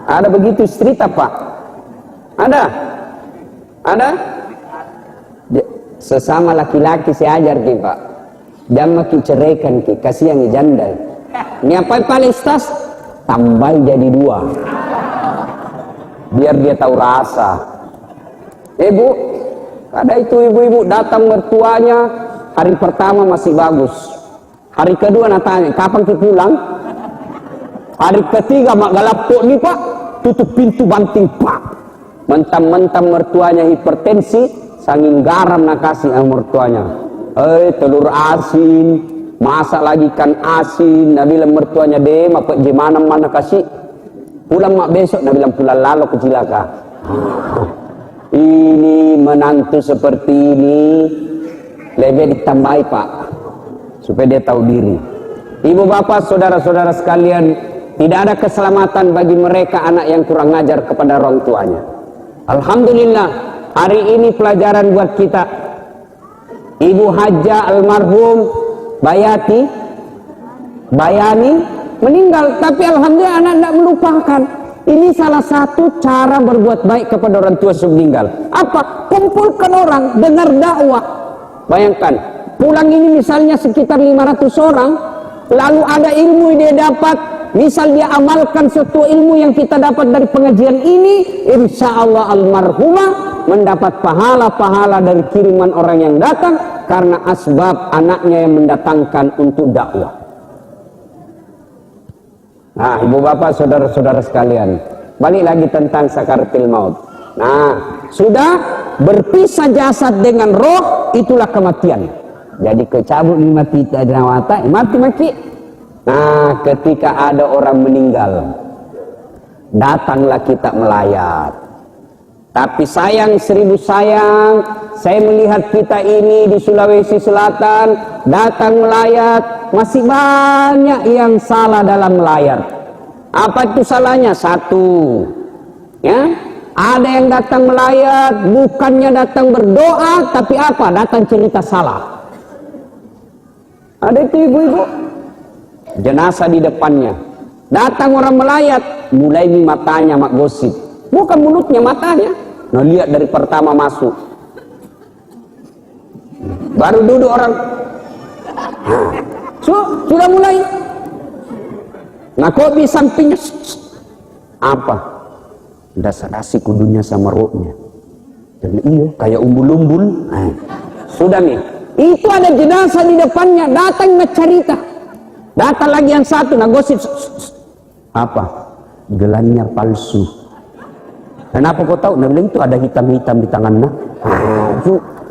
Ada begitu cerita pak? Ada? Ada? Sesama laki-laki saya ajar ki pak, jangan makin ceraikan ki, kasihan janda. Ini apa paling stas? Tambah jadi 2, biar dia tahu rasa. Bu, ada itu ibu-ibu datang mertuanya, hari pertama masih bagus, hari kedua tanya kapan kita pulang, hari ketiga mak galapuk nih pak, tutup pintu banting pak, mentang-mentang mertuanya hipertensi. Sanging garam nak kasih sama mertuanya. Telur asin, masak lagi ikan asin. Nabi bilang mertuanya deh, apa gimana mana kasih. Pulang mak besok, Nabi bilang pulang lalu ke Cilaka. Ini menantu seperti ini lebih ditambahi pak, supaya dia tahu diri. Ibu bapak, saudara-saudara sekalian, tidak ada keselamatan bagi mereka anak yang kurang ajar kepada orang tuanya. Alhamdulillah. Hari ini pelajaran buat kita. Ibu Hajjah almarhum Bayati Bayani meninggal, tapi alhamdulillah anak tidak melupakan. Ini salah satu cara berbuat baik kepada orang tua sebelum meninggal. Apa? Kumpulkan orang, dengar dakwah. Bayangkan, pulang ini misalnya sekitar 500 orang, lalu ada ilmu yang dia dapat, misal dia amalkan suatu ilmu yang kita dapat dari pengajian ini, insya Allah almarhumah mendapat pahala-pahala dari kiriman orang yang datang, karena asbab anaknya yang mendatangkan untuk dakwah. Nah, ibu bapak, saudara-saudara sekalian, balik lagi tentang sakaratul maut. Nah, sudah berpisah jasad dengan roh, itulah kematian. Jadi kecabut mati nyawa, mati. Nah, ketika ada orang meninggal, datanglah kita melayat. Tapi sayang, seribu sayang, saya melihat kita ini di Sulawesi Selatan datang melayat, masih banyak yang salah dalam melayat. Apa itu salahnya? Satu, ya, ada yang datang melayat bukannya datang berdoa, tapi apa? Datang cerita salah. Ada itu ibu-ibu, jenazah di depannya, datang orang melayat, mulai matanya mak gosip, bukan mulutnya, matanya. Nah, lihat dari pertama masuk, baru duduk orang, sudah mulai. Nah, kok di sampingnya apa? Dasar-dasar kudunya sama rohnya. Dan iya, kayak umbul-umbul. Nah, sudah nih, itu ada jenazah di depannya, datang ngecerita. Datang lagi yang satu, nah gosip. Apa? Gelannya palsu. Kenapa kau tahu? Nah, itu ada hitam-hitam di tangannya.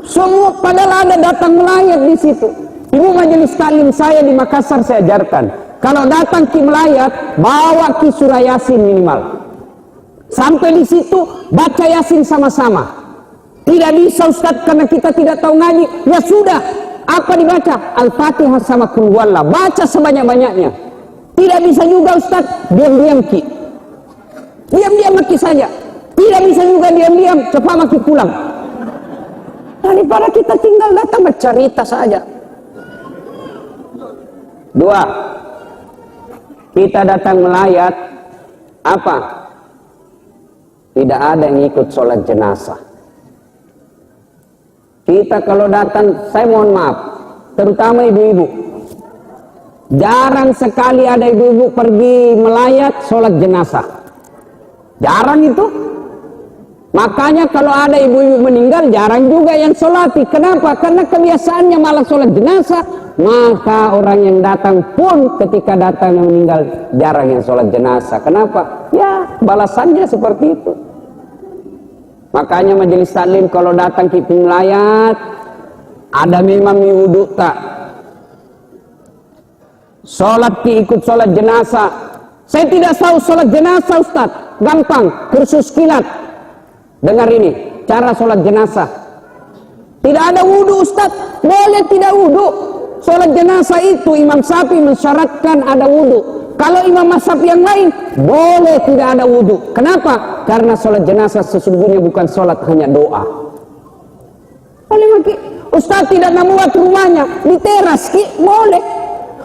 Semua padahal ada datang melayat di situ. Ibu majelis taklim saya di Makassar saya ajarkan, kalau datang ki melayat, bawa ki surah Yasin minimal. Sampai di situ baca Yasin sama-sama. Tidak bisa Ustaz karena kita tidak tahu ngaji. Ya sudah, apa dibaca? Al-Fatihah sama Qul Huwallah. Baca sebanyak-banyaknya. Tidak bisa juga Ustaz, diam-diam ki. Diam-diam maki saja. Tidak bisa juga diam-diam, cepat maki pulang. Daripada kita tinggal datang bercerita saja. Dua, kita datang melayat, apa? Tidak ada yang ikut sholat jenazah. Kita kalau datang, saya mohon maaf, terutama ibu-ibu, jarang sekali ada ibu-ibu pergi melayat sholat jenazah. Jarang itu. Makanya kalau ada ibu-ibu meninggal, jarang juga yang sholati. Kenapa? Karena kebiasaannya malah sholat jenazah. Maka orang yang datang pun ketika datang yang meninggal, jarang yang sholat jenazah. Kenapa? Ya, balasannya seperti itu. Makanya majelis taklim kalau datang kita melayat, ada memang wudhu tak? Sholat ikut sholat jenazah. Saya tidak tahu sholat jenazah Ustaz. Gampang, kursus kilat. Dengar ini, cara sholat jenazah. Tidak ada wudhu Ustaz. Boleh tidak wudhu. Sholat jenazah itu Imam Syafi'i mensyaratkan ada wudhu. Kalau imam mazhab yang lain, boleh tidak ada wudhu. Kenapa? Karena sholat jenazah sesungguhnya bukan sholat hanya doa. Boleh maki. Ustaz tidak nak buat rumahnya di teras, boleh.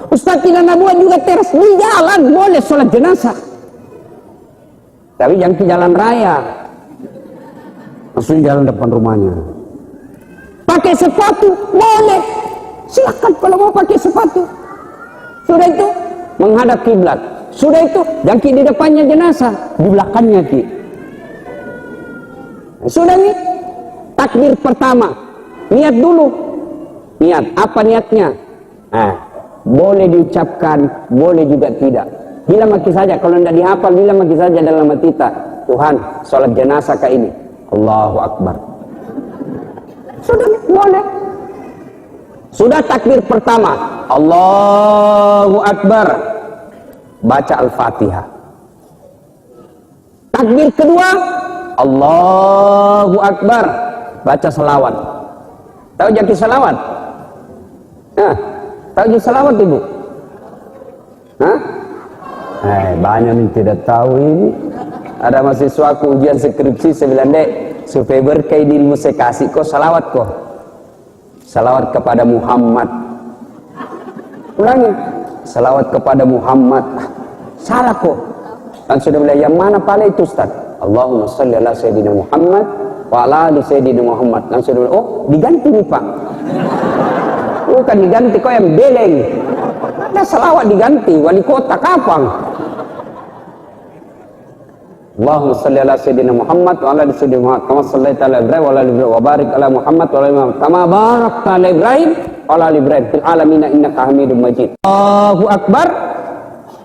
Ustaz tidak nak buat juga teras di jalan, boleh sholat jenazah. Tapi jangan ke jalan raya. Langsung jalan depan rumahnya. Pakai sepatu boleh, silakan kalau mau pakai sepatu. Sudah itu menghadap kiblat. Sudah itu jangkit di depannya jenazah, di belakangnya ki. Sudah nih takbir pertama, niat dulu. Niat apa niatnya? Boleh diucapkan, boleh juga tidak. Bilang maki saja, kalau tidak dihafal bilang maki saja dalam hati kita. Tuhan, sholat jenazah kayak ini. Allahu Akbar. Sudah boleh. Sudah takbir pertama, Allahu Akbar, baca Al-Fatihah. Takbir kedua, Allahu Akbar, baca selawat. Tahu jaki selawat? Tahu jaki selawat ibu? Banyak yang tidak tahu ini. Ada mahasiswa aku ujian skripsi, saya bilang, Dek, supaya berkah di ilmu saya kasih kok salawat kok. Salawat kepada Muhammad. Ulangi. salawat kepada Muhammad. Salah kok. Dan sudah bilang, yang mana pala itu Ustaz? Allahumma salli ala Sayyidina Muhammad wa ala ali Sayyidina Muhammad. Dan sudah bilang, oh diganti nih Pak. Bukan diganti, kok yang beleng. Ada salawat diganti, wali kota kapan? Allahumma salli ala Sayyidina Muhammad wa ala ali Sayyidina Muhammad kama sallaita ala Ibrahim wa ala ali Ibrahim wa barik ala Muhammad wa ala ali Muhammad kama barakta ala Ibrahim wa ala ali Ibrahim fil alamin innaka Hamidum Majid. Allahu Akbar.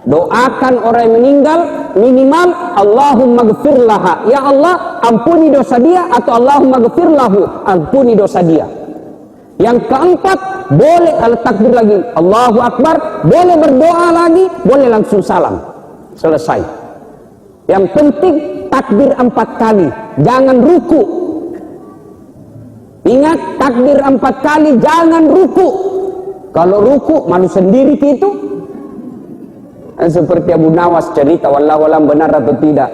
Doakan orang yang meninggal minimal Allahumma gfirlaha, ya Allah ampuni dosa dia, atau Allahumma gfirlahu, ampuni dosa dia. Yang keempat, boleh kalau takbir lagi Allahu Akbar, boleh berdoa lagi, boleh langsung salam, selesai. Yang penting takbir 4 kali, jangan ruku. Ingat, takbir 4 kali, jangan ruku. Kalau ruku malu sendiri gitu. Seperti Abu Nawas cerita, wallahu alam benar atau tidak,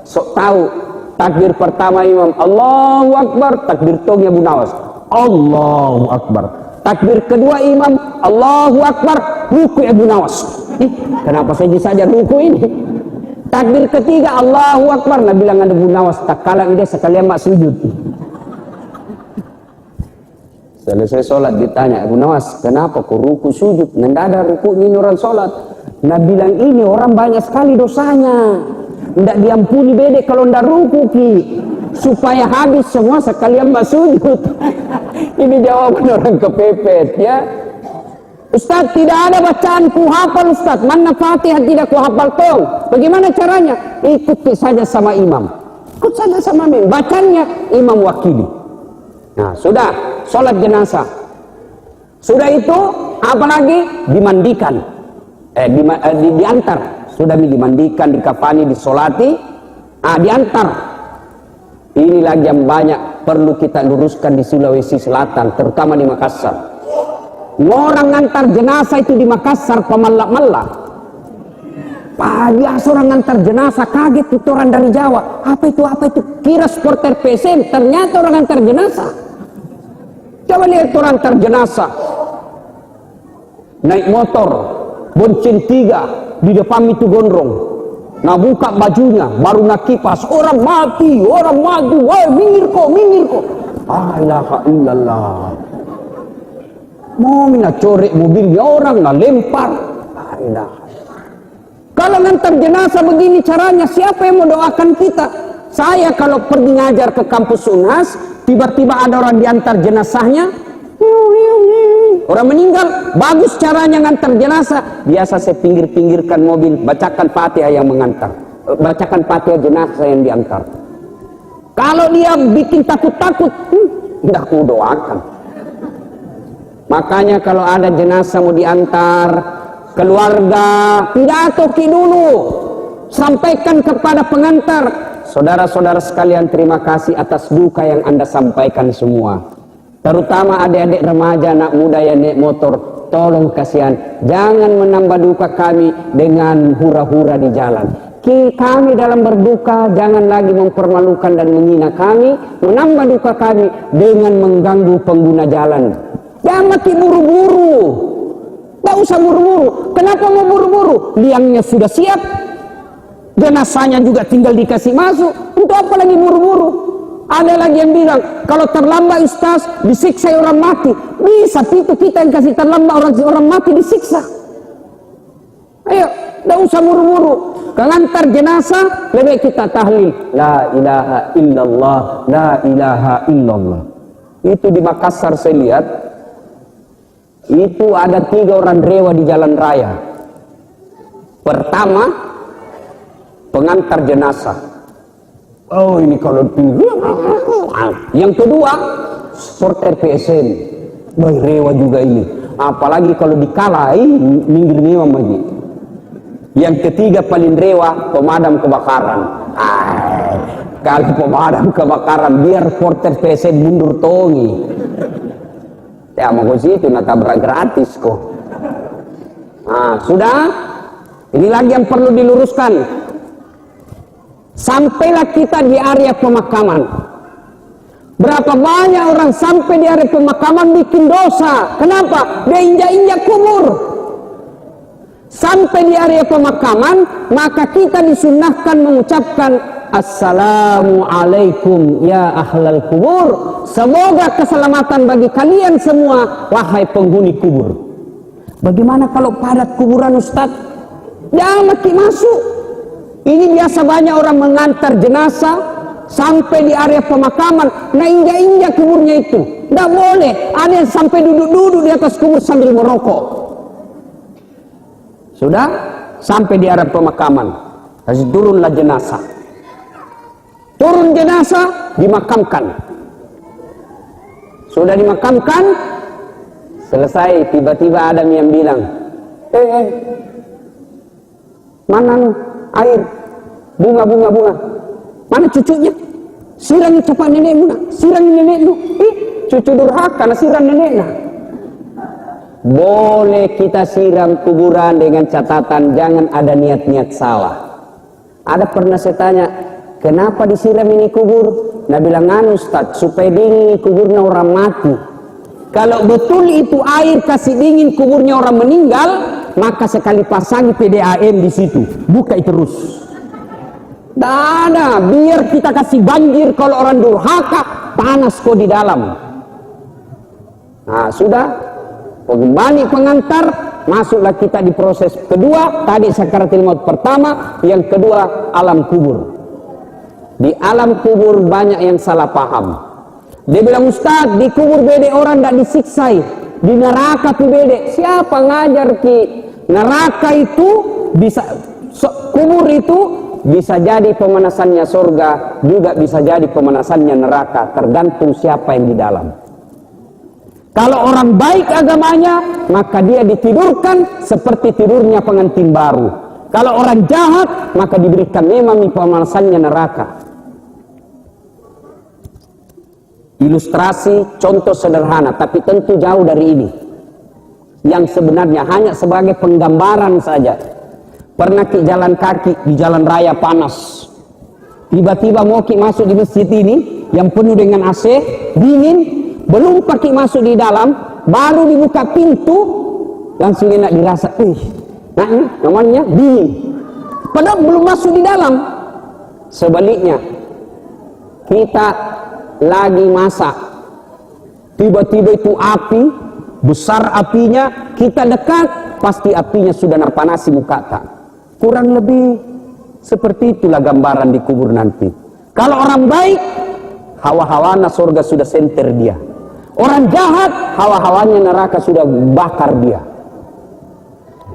sok tahu takbir pertama imam Allahu Akbar, takbir tongnya Abu Nawas Allahu Akbar, takbir kedua imam Allahu Akbar, ruku Abu Nawas. Kenapa saja ruku ini? Takbir ketiga Allahu Akbar, Nabi bilang ada Abu Nawas, tak kalah dia sekalian mak sujud. Selesai sholat ditanya, Abu Nawas kenapa kau ruku sujud? Nggak ada ruku ini orang sholat. Nabi bilang ini orang banyak sekali dosanya, tidak diampuni bedek kalau tidak ruku ki, supaya habis semua sekalian mak sujud. Ini jawaban orang kepepet ya. Ustaz, tidak ada bacaan ku hafal Ustaz, mana Fatihah tidak ku hafal tong. Bagaimana caranya? Ikuti saja sama imam, ikut saja sama imam, bacanya imam wakili. Nah sudah, sholat jenazah sudah, itu apalagi dimandikan, diantar, sudah dimandikan, dikafani, disolati, diantar. Ini lagi yang banyak perlu kita luruskan di Sulawesi Selatan, terutama di Makassar. Orang ngantar jenazah itu di Makassar pemalak-malak. Biasa orang ngantar jenazah kaget itu orang dari Jawa. Apa itu? Kira supporter PSM, ternyata orang ngantar jenazah. Coba lihat orang ngantar jenazah, naik motor, bonceng 3, di depan itu gondrong. Nah buka bajunya, baru nak kipas, orang mati, wah minggir kok. La ilaha illallah. Mau mina corek mobilnya orang, nah lempar. La ilaha. Kalau ngantar jenazah begini caranya, siapa yang mau doakan kita? Saya kalau pergi ngajar ke kampus Unhas, tiba-tiba ada orang diantar jenazahnya, orang meninggal, bagus caranya ngantar jenazah. Biasa saya pinggir-pinggirkan mobil, bacakan Fatihah yang mengantar, bacakan Fatihah jenazah yang diantar. Kalau dia bikin takut-takut, tidak aku doakan. Makanya kalau ada jenazah mau diantar, keluarga pidato dulu, sampaikan kepada pengantar, saudara-saudara sekalian, terima kasih atas duka yang Anda sampaikan semua. Terutama adik-adik remaja, anak muda yang naik motor, tolong kasihan, jangan menambah duka kami dengan hura-hura di jalan. Kami dalam berduka jangan lagi mempermalukan dan menghina kami, menambah duka kami dengan mengganggu pengguna jalan. Jangan buru-buru, tak usah buru-buru. Kenapa mau buru-buru? Liangnya sudah siap, jenazahnya juga tinggal dikasih masuk, untuk apa lagi buru-buru? Ada lagi yang bilang, kalau terlambat Ustaz, disiksa orang mati. Bisa itu kita yang kasih terlambat orang mati disiksa. Ayo, tidak usah buru-buru. Ngantar jenazah, lebih kita tahlil. La ilaha illallah, la ilaha illallah. Itu di Makassar saya lihat, itu ada 3 orang rewa di jalan raya. Pertama, pengantar jenazah. Oh ini kalau tinggi. Yang kedua, supporter PSM. Wah rewa juga ini. Apalagi kalau dikalahi, minggir memang lagi. Yang ketiga paling rewa, pemadam kebakaran. Kalau pemadam kebakaran, biar supporter PSM mundur tongi. Ya mau ke situ natabrak gratis kok. Nah, sudah. Ini lagi yang perlu diluruskan. Sampailah kita di area pemakaman. Berapa banyak orang sampai di area pemakaman bikin dosa. Kenapa? Dia injak-injak kubur. sampai di area pemakaman, maka kita disunnahkan mengucapkan Assalamualaikum ya ahlal kubur. Semoga keselamatan bagi kalian semua, wahai penghuni kubur. Bagaimana kalau padat kuburan, Ustaz? Jangan lagi masuk. Ini biasa banyak orang mengantar jenazah sampai di area pemakaman, nah injak-injak kuburnya itu. Tidak boleh. Ada yang sampai duduk-duduk di atas kubur sambil merokok. Sudah sampai di area pemakaman, kasih turunlah jenazah. Turun jenazah, dimakamkan. Sudah dimakamkan, selesai, tiba-tiba ada yang bilang, mana air, bunga, mana cucunya? Siram cepat nenekmu, siram nenekmu. Cucu durhaka, siram neneknya. Boleh kita siram kuburan dengan catatan jangan ada niat-niat salah. Ada pernah saya tanya, kenapa disiram ini kubur? Nah bilang, Ustaz, supaya dingin kuburnya orang mati. Kalau betul itu air kasih dingin kuburnya orang meninggal, maka sekali pasangi PDAM di situ, buka terus. Tidak ada, biar kita kasih banjir kalau orang durhaka, panas kok di dalam. Nah sudah, kembali pengantar, masuklah kita di proses kedua. Tadi sakaratul maut pertama, yang kedua alam kubur. Di alam kubur banyak yang salah paham. Dia bilang, Ustaz, di kubur bede orang tidak disiksai, di neraka tuh bede. Siapa ngajar ki? Neraka itu bisa, kubur itu bisa jadi pemanasannya surga, juga bisa jadi pemanasannya neraka, tergantung siapa yang di dalam. Kalau orang baik agamanya, maka dia ditidurkan seperti tidurnya pengantin baru. Kalau orang jahat, maka diberikan memang pemanasannya neraka. Ilustrasi, contoh sederhana, tapi tentu jauh dari ini. Yang sebenarnya hanya sebagai penggambaran saja. Pernah ki jalan kaki di jalan raya panas. Tiba-tiba mau ki masuk di masjid ini, yang penuh dengan AC, dingin. Belum pakai masuk di dalam, baru dibuka pintu, langsung enak dirasa, nah ini namanya dingin. Padahal belum masuk di dalam. Sebaliknya, kita lagi masak, tiba-tiba itu api, besar apinya, kita dekat, pasti apinya sudah narpanasi muka tak. Kurang lebih seperti itulah gambaran di kubur nanti. Kalau orang baik, hawa-hawana surga sudah senter dia. Orang jahat, hawa-hawanya neraka sudah bakar dia.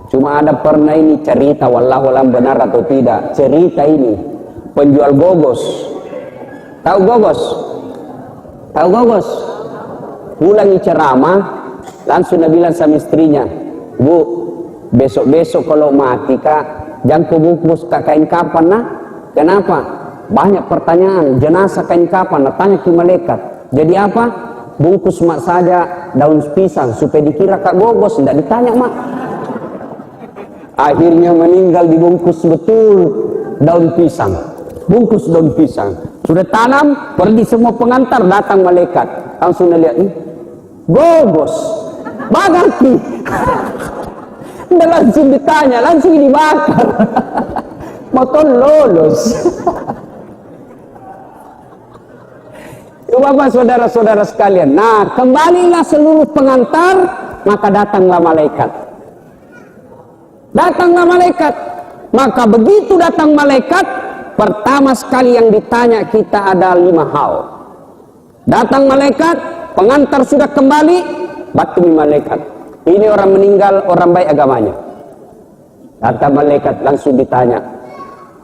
Cuma ada pernah ini cerita, wallahu alam benar atau tidak. Cerita ini, penjual gogos. Tahu gogos? Tahu gogos? Pulang ceramah, langsung dia bilang sama istrinya, Bu, besok-besok kalau mati kak, jangan kau bungkus kain kapan nah. Kenapa? Banyak pertanyaan, jenazah kain kapan, nah, tanya ke malaikat. Jadi apa? Bungkus mak saja daun pisang supaya dikira kak gogos, tidak ditanya mak. Akhirnya meninggal dibungkus betul daun pisang, bungkus daun pisang. Sudah tanam, pergi semua pengantar, datang malaikat, langsung lihat, gogos, bagati. Tidak langsung ditanya, langsung dibakar. Motor lolos. Bapak saudara-saudara sekalian, nah kembalilah seluruh pengantar, maka datanglah malaikat. Datanglah malaikat. Maka begitu datang malaikat, pertama sekali yang ditanya kita ada 5 hal. Datang malaikat, pengantar sudah kembali, batumi malaikat. Ini orang meninggal, orang baik agamanya. Datang malaikat langsung ditanya,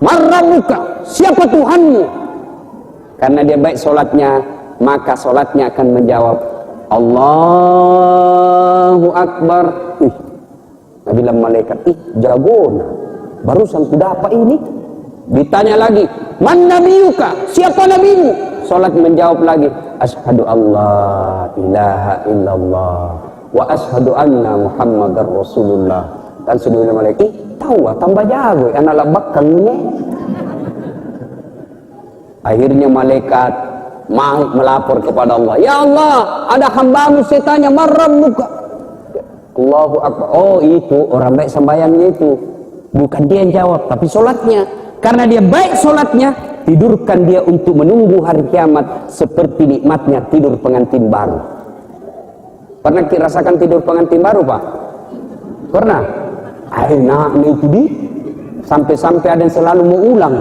Marrabuka, siapa Tuhanmu? Karena dia baik solatnya, maka solatnya akan menjawab, Allahu Akbar. Nabi bilang malaikat, jago nah. Barusan sudah apa ini? Ditanya lagi, man nabiyuka, siapa nabimu? Solat menjawab lagi, asyhadu Allah ilaha illallah wa asyhadu anna Muhammadar Rasulullah. Dan sudah malaikat, tahu tambah jago, anak labak kamu. Akhirnya malaikat melapor kepada Allah, ya Allah, ada hambamu saya tanya, marrabuka, Allahu Akbar. Oh, itu orang baik sembahyangnya itu. Bukan dia yang jawab, tapi sholatnya. Karena dia baik sholatnya, tidurkan dia untuk menunggu hari kiamat seperti nikmatnya tidur pengantin baru. Pernah rasakan tidur pengantin baru, Pak? Pernah? Enaknya itu di sampai-sampai ada yang selalu mau ulang.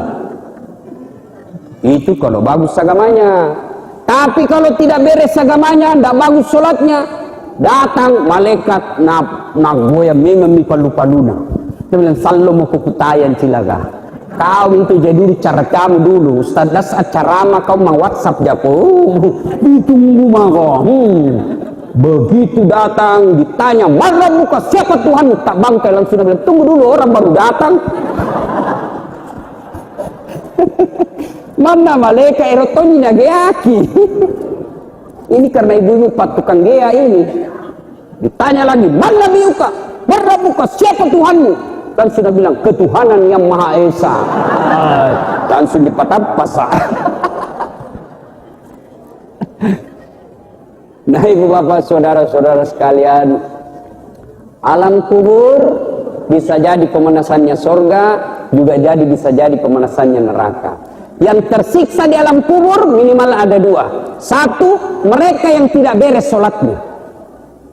Itu kalau bagus agamanya. Tapi kalau tidak beres agamanya, tidak bagus sholatnya, datang malaikat nak goyang memang palu-paluna. Dia bilang, "Sallomu kukutayan cilaga. Kau itu jadi cara kamu dulu. Ustaz das acara mah kau mau WhatsApp jago. Ditunggu mah kau. Begitu datang ditanya, "Mana muka siapa Tuhanmu?" Tak bangkai langsung bilang, "Tunggu dulu, orang baru datang." Mana malaikat erotonnya geaki. Ini karena ibu-ibu tukang gea ini. Ditanya lagi, "Mana biuka? Mana muka siapa Tuhanmu?" Dan sudah bilang, "Ketuhanan yang Maha Esa." Langsung dipatapas. Nah, ibu bapak saudara-saudara sekalian, alam kubur bisa jadi pemanasannya surga, juga bisa jadi pemanasannya neraka. Yang tersiksa di alam kubur minimal ada dua. Satu, mereka yang tidak beres sholatnya,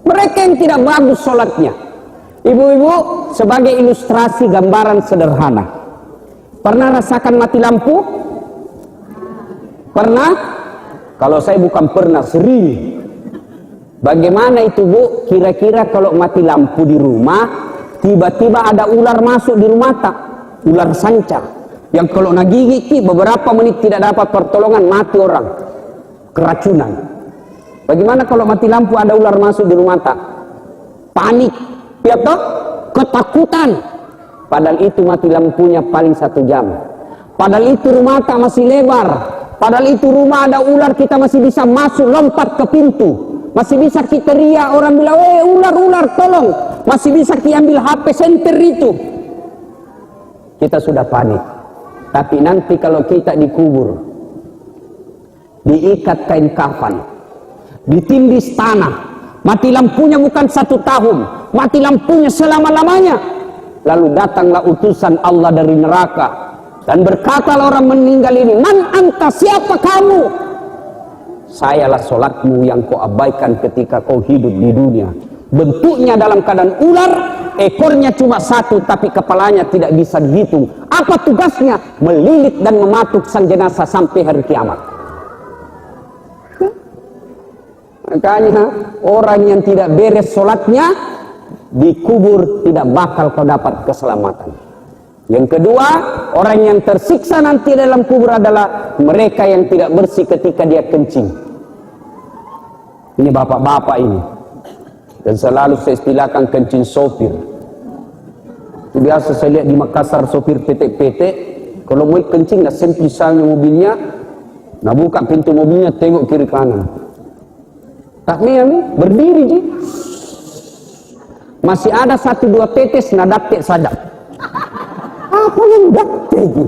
mereka yang tidak bagus sholatnya. Ibu-ibu, sebagai ilustrasi gambaran sederhana, pernah rasakan mati lampu? Pernah? Kalau saya bukan pernah, sering. Bagaimana itu, Bu? Kira-kira kalau mati lampu di rumah, tiba-tiba ada ular masuk di rumah tak? Ular sanca. Yang kalau nagigit beberapa menit tidak dapat pertolongan, mati orang. Keracunan. Bagaimana kalau mati lampu ada ular masuk di rumah tak? Panik. Ya toh? Ketakutan. Padahal itu mati lampunya paling 1 jam. Padahal itu rumah tak masih lebar. Padahal itu rumah ada ular, kita masih bisa masuk, lompat ke pintu. Masih bisa kita riak, orang bilang, ular, tolong. Masih bisa kita ambil HP senter itu. Kita sudah panik. Tapi nanti kalau kita dikubur, diikat kain kafan, ditindis tanah, mati lampunya bukan 1 tahun, mati lampunya selama-lamanya. Lalu datanglah utusan Allah dari neraka, dan berkatalah orang meninggal ini, "Man anta, siapa kamu?" "Sayalah sholatmu yang kau abaikan ketika kau hidup di dunia." Bentuknya dalam keadaan ular, ekornya cuma 1, tapi kepalanya tidak bisa dihitung. Apa tugasnya? Melilit dan mematuk sang jenazah sampai hari kiamat. Makanya orang yang tidak beres sholatnya, dikubur tidak bakal kau dapat keselamatan. Yang kedua, orang yang tersiksa nanti dalam kubur adalah mereka yang tidak bersih ketika dia kencing. Ini bapak-bapak ini, dan selalu saya istilahkan kencing sopir. Itu biasa saya lihat di Makassar, sopir PT, kalau mau kencing, nah misalnya mobilnya, nah buka pintu mobilnya, tengok kiri kanan. Tak berdiri ji. Masih ada 1-2 tetes nadakte saja. Apa yang dakte ji?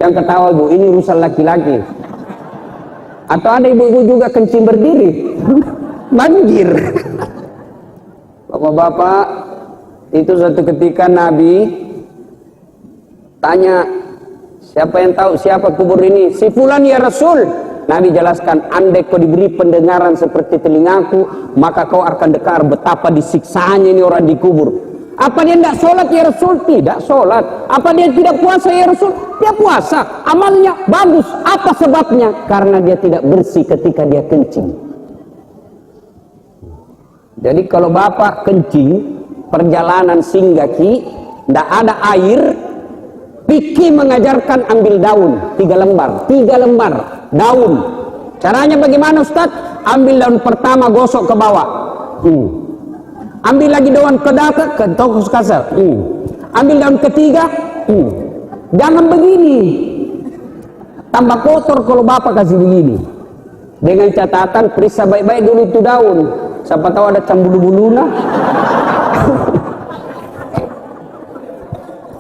Yang ketawa, Bu, ini urusan laki-laki. Atau ada ibu-ibu juga kencing berdiri. Banjir. Bapak-bapak, itu suatu ketika Nabi tanya, "Siapa yang tahu siapa kubur ini?" "Si fulan ya Rasul." Nabi jelaskan, "Andai kau diberi pendengaran seperti telingaku, maka kau akan dengar betapa disiksaannya ini orang dikubur." Apa dia tidak sholat ya Rasul? Tidak sholat. Apa dia tidak puasa ya Rasul? Dia puasa. Amalnya bagus. Apa sebabnya? Karena dia tidak bersih ketika dia kencing. Jadi kalau bapak kencing, perjalanan singgah ki, tidak ada air, Fikih mengajarkan ambil daun 3 lembar daun. Caranya bagaimana Ustaz? Ambil daun pertama, gosok ke bawah, ambil lagi daun ke tokos kasar, ambil daun ketiga, jangan begini, tambah kotor kalau bapak kasih begini. Dengan catatan periksa baik-baik dulu itu daun, siapa tahu ada cambulu-buluna.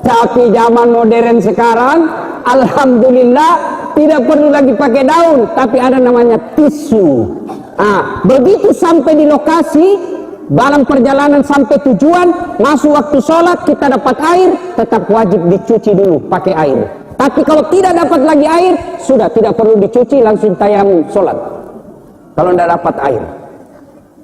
Tapi zaman modern sekarang, alhamdulillah tidak perlu lagi pakai daun, tapi ada namanya tisu. Begitu sampai di lokasi, dalam perjalanan sampai tujuan, masuk waktu sholat, kita dapat air, tetap wajib dicuci dulu pakai air. Tapi kalau tidak dapat lagi air, sudah tidak perlu dicuci, langsung tayamum sholat. Kalau tidak dapat air.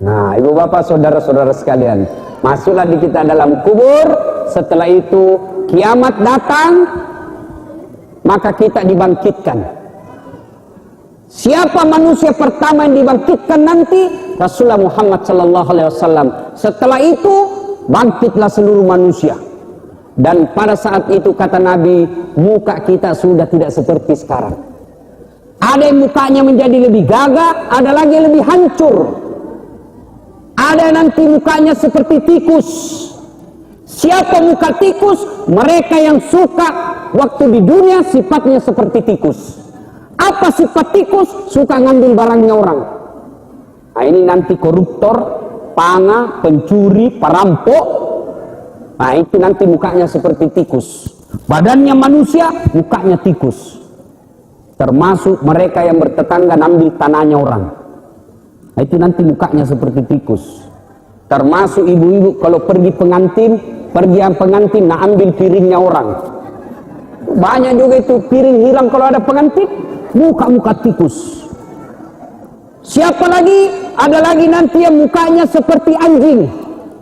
Nah, ibu bapak, saudara-saudara sekalian, masuklah di kita dalam kubur. Setelah itu kiamat datang, maka kita dibangkitkan. Siapa manusia pertama yang dibangkitkan nanti? Rasulullah Muhammad sallallahu alaihi wasallam. Setelah itu bangkitlah seluruh manusia. Dan pada saat itu kata Nabi, muka kita sudah tidak seperti sekarang. Ada yang mukanya menjadi lebih gagah, ada lagi yang lebih hancur. Ada nanti mukanya seperti tikus. Siapa muka tikus? Mereka yang suka waktu di dunia sifatnya seperti tikus. Apa sifat tikus? Suka ngambil barangnya orang. Nah, ini nanti koruptor, panga, pencuri, perampok. Nah, itu nanti mukanya seperti tikus. Badannya manusia, mukanya tikus. Termasuk mereka yang bertetangga ngambil tanahnya orang. Nah, itu nanti mukanya seperti tikus. Termasuk ibu-ibu kalau pergi pengantin, nak ambil piringnya orang. Banyak juga itu piring hilang kalau ada pengantin, muka-muka tikus. Siapa lagi? Ada lagi nanti yang mukanya seperti anjing.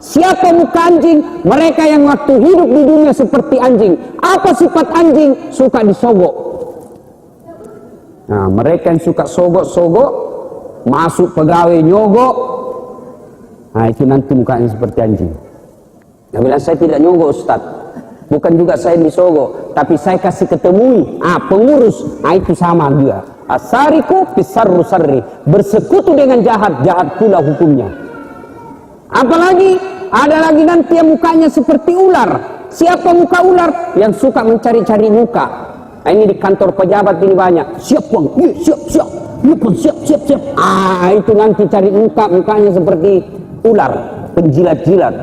Siapa muka anjing? Mereka yang waktu hidup di dunia seperti anjing. Apa sifat anjing? Suka disogok. Nah, mereka yang suka sogok-sogok, masuk pegawai nyogok. Nah, itu nanti mukanya seperti anjing. Dia bilang, saya tidak nyogok Ustaz. Bukan juga saya disogok, tapi saya kasih ketemui pengurus. Nah, itu sama juga. Asariku pisarru sarri, bersekutu dengan jahat, jahat pula hukumnya. Apalagi ada lagi nanti yang mukanya seperti ular. Siapa muka ular? Yang suka mencari-cari muka. Nah, ini di kantor pejabat ini banyak. Siap bang, siap. Ini pun siap. Itu nanti cari mukanya seperti ular, penjilat-jilat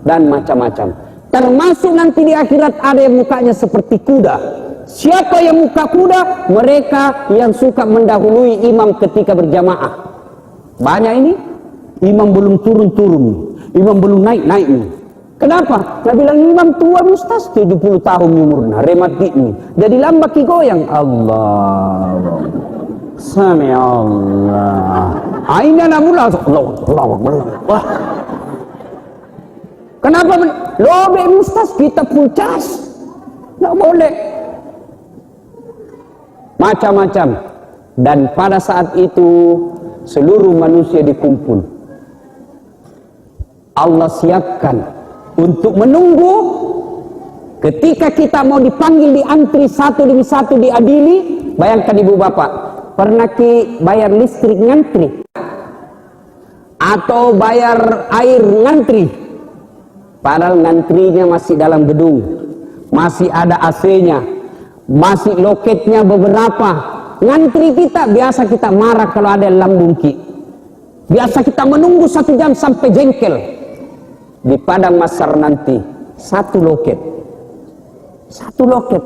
dan macam-macam. Termasuk nanti di akhirat ada yang mukanya seperti kuda. Siapa yang muka kuda? Mereka yang suka mendahului imam ketika berjamaah. Banyak ini. Imam belum turun-turun. Imam belum naik-naik. Kenapa? Dia bilang imam tua Ustaz, 70 tahun umurnya, rematik ini. Jadi lambat goyang. Allah. Sami Allah. Ini anak mula. Allah. Kenapa? Lobek Ustaz, kita pun cas. Tidak boleh. Macam-macam. Dan pada saat itu seluruh manusia dikumpul. Allah siapkan untuk menunggu ketika kita mau dipanggil di antri satu demi satu diadili. Bayangkan ibu bapak, pernah bayar listrik ngantri atau bayar air ngantri? Padahal ngantrinya masih dalam gedung, masih ada AC-nya, masih loketnya beberapa. Ngantri kita, biasa kita marah kalau ada lambung ki. Biasa kita menunggu 1 jam sampai jengkel. Di padang mahsyar nanti, 1 loket. 1 loket.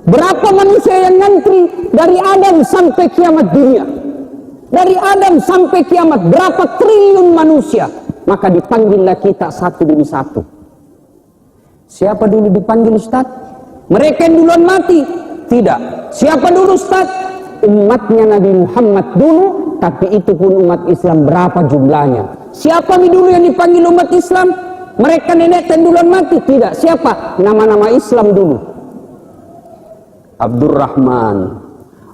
Berapa manusia yang ngantri dari Adam sampai kiamat dunia? Dari Adam sampai kiamat, berapa triliun manusia? Maka dipanggillah kita satu demi satu. Siapa dulu dipanggil Ustaz? Mereka yang duluan mati? Tidak. Siapa dulu Ustaz? Umatnya Nabi Muhammad dulu, tapi itu pun umat Islam berapa jumlahnya? Siapa dulu yang dipanggil umat Islam? Mereka nenek yang duluan mati? Tidak. Siapa? Nama-nama Islam dulu. Abdurrahman,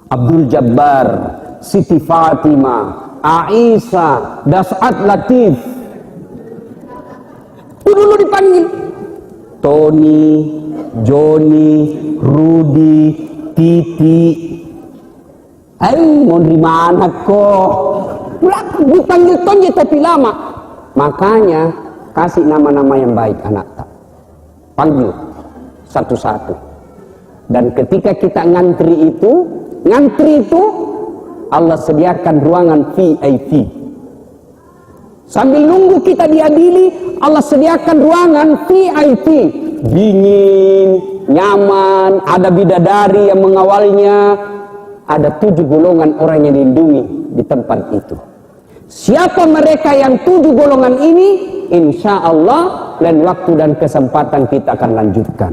Abdul Jabbar, Siti Fatimah, Aisyah, Das'at Latif. Itu dulu dipanggil. Tony, Joni, Rudi, Titi. Mau di mana kok? Dipanggil Tony tapi lama. Makanya kasih nama-nama yang baik anak tak. Panggil satu-satu. Dan ketika kita ngantri itu Allah sediakan ruangan VIP. Sambil nunggu kita diadili, Allah sediakan ruangan VIP. Dingin, nyaman, ada bidadari yang mengawalnya. Ada 7 golongan orang yang dilindungi di tempat itu. Siapa mereka yang 7 golongan ini? insya Allah lain waktu dan kesempatan kita akan lanjutkan.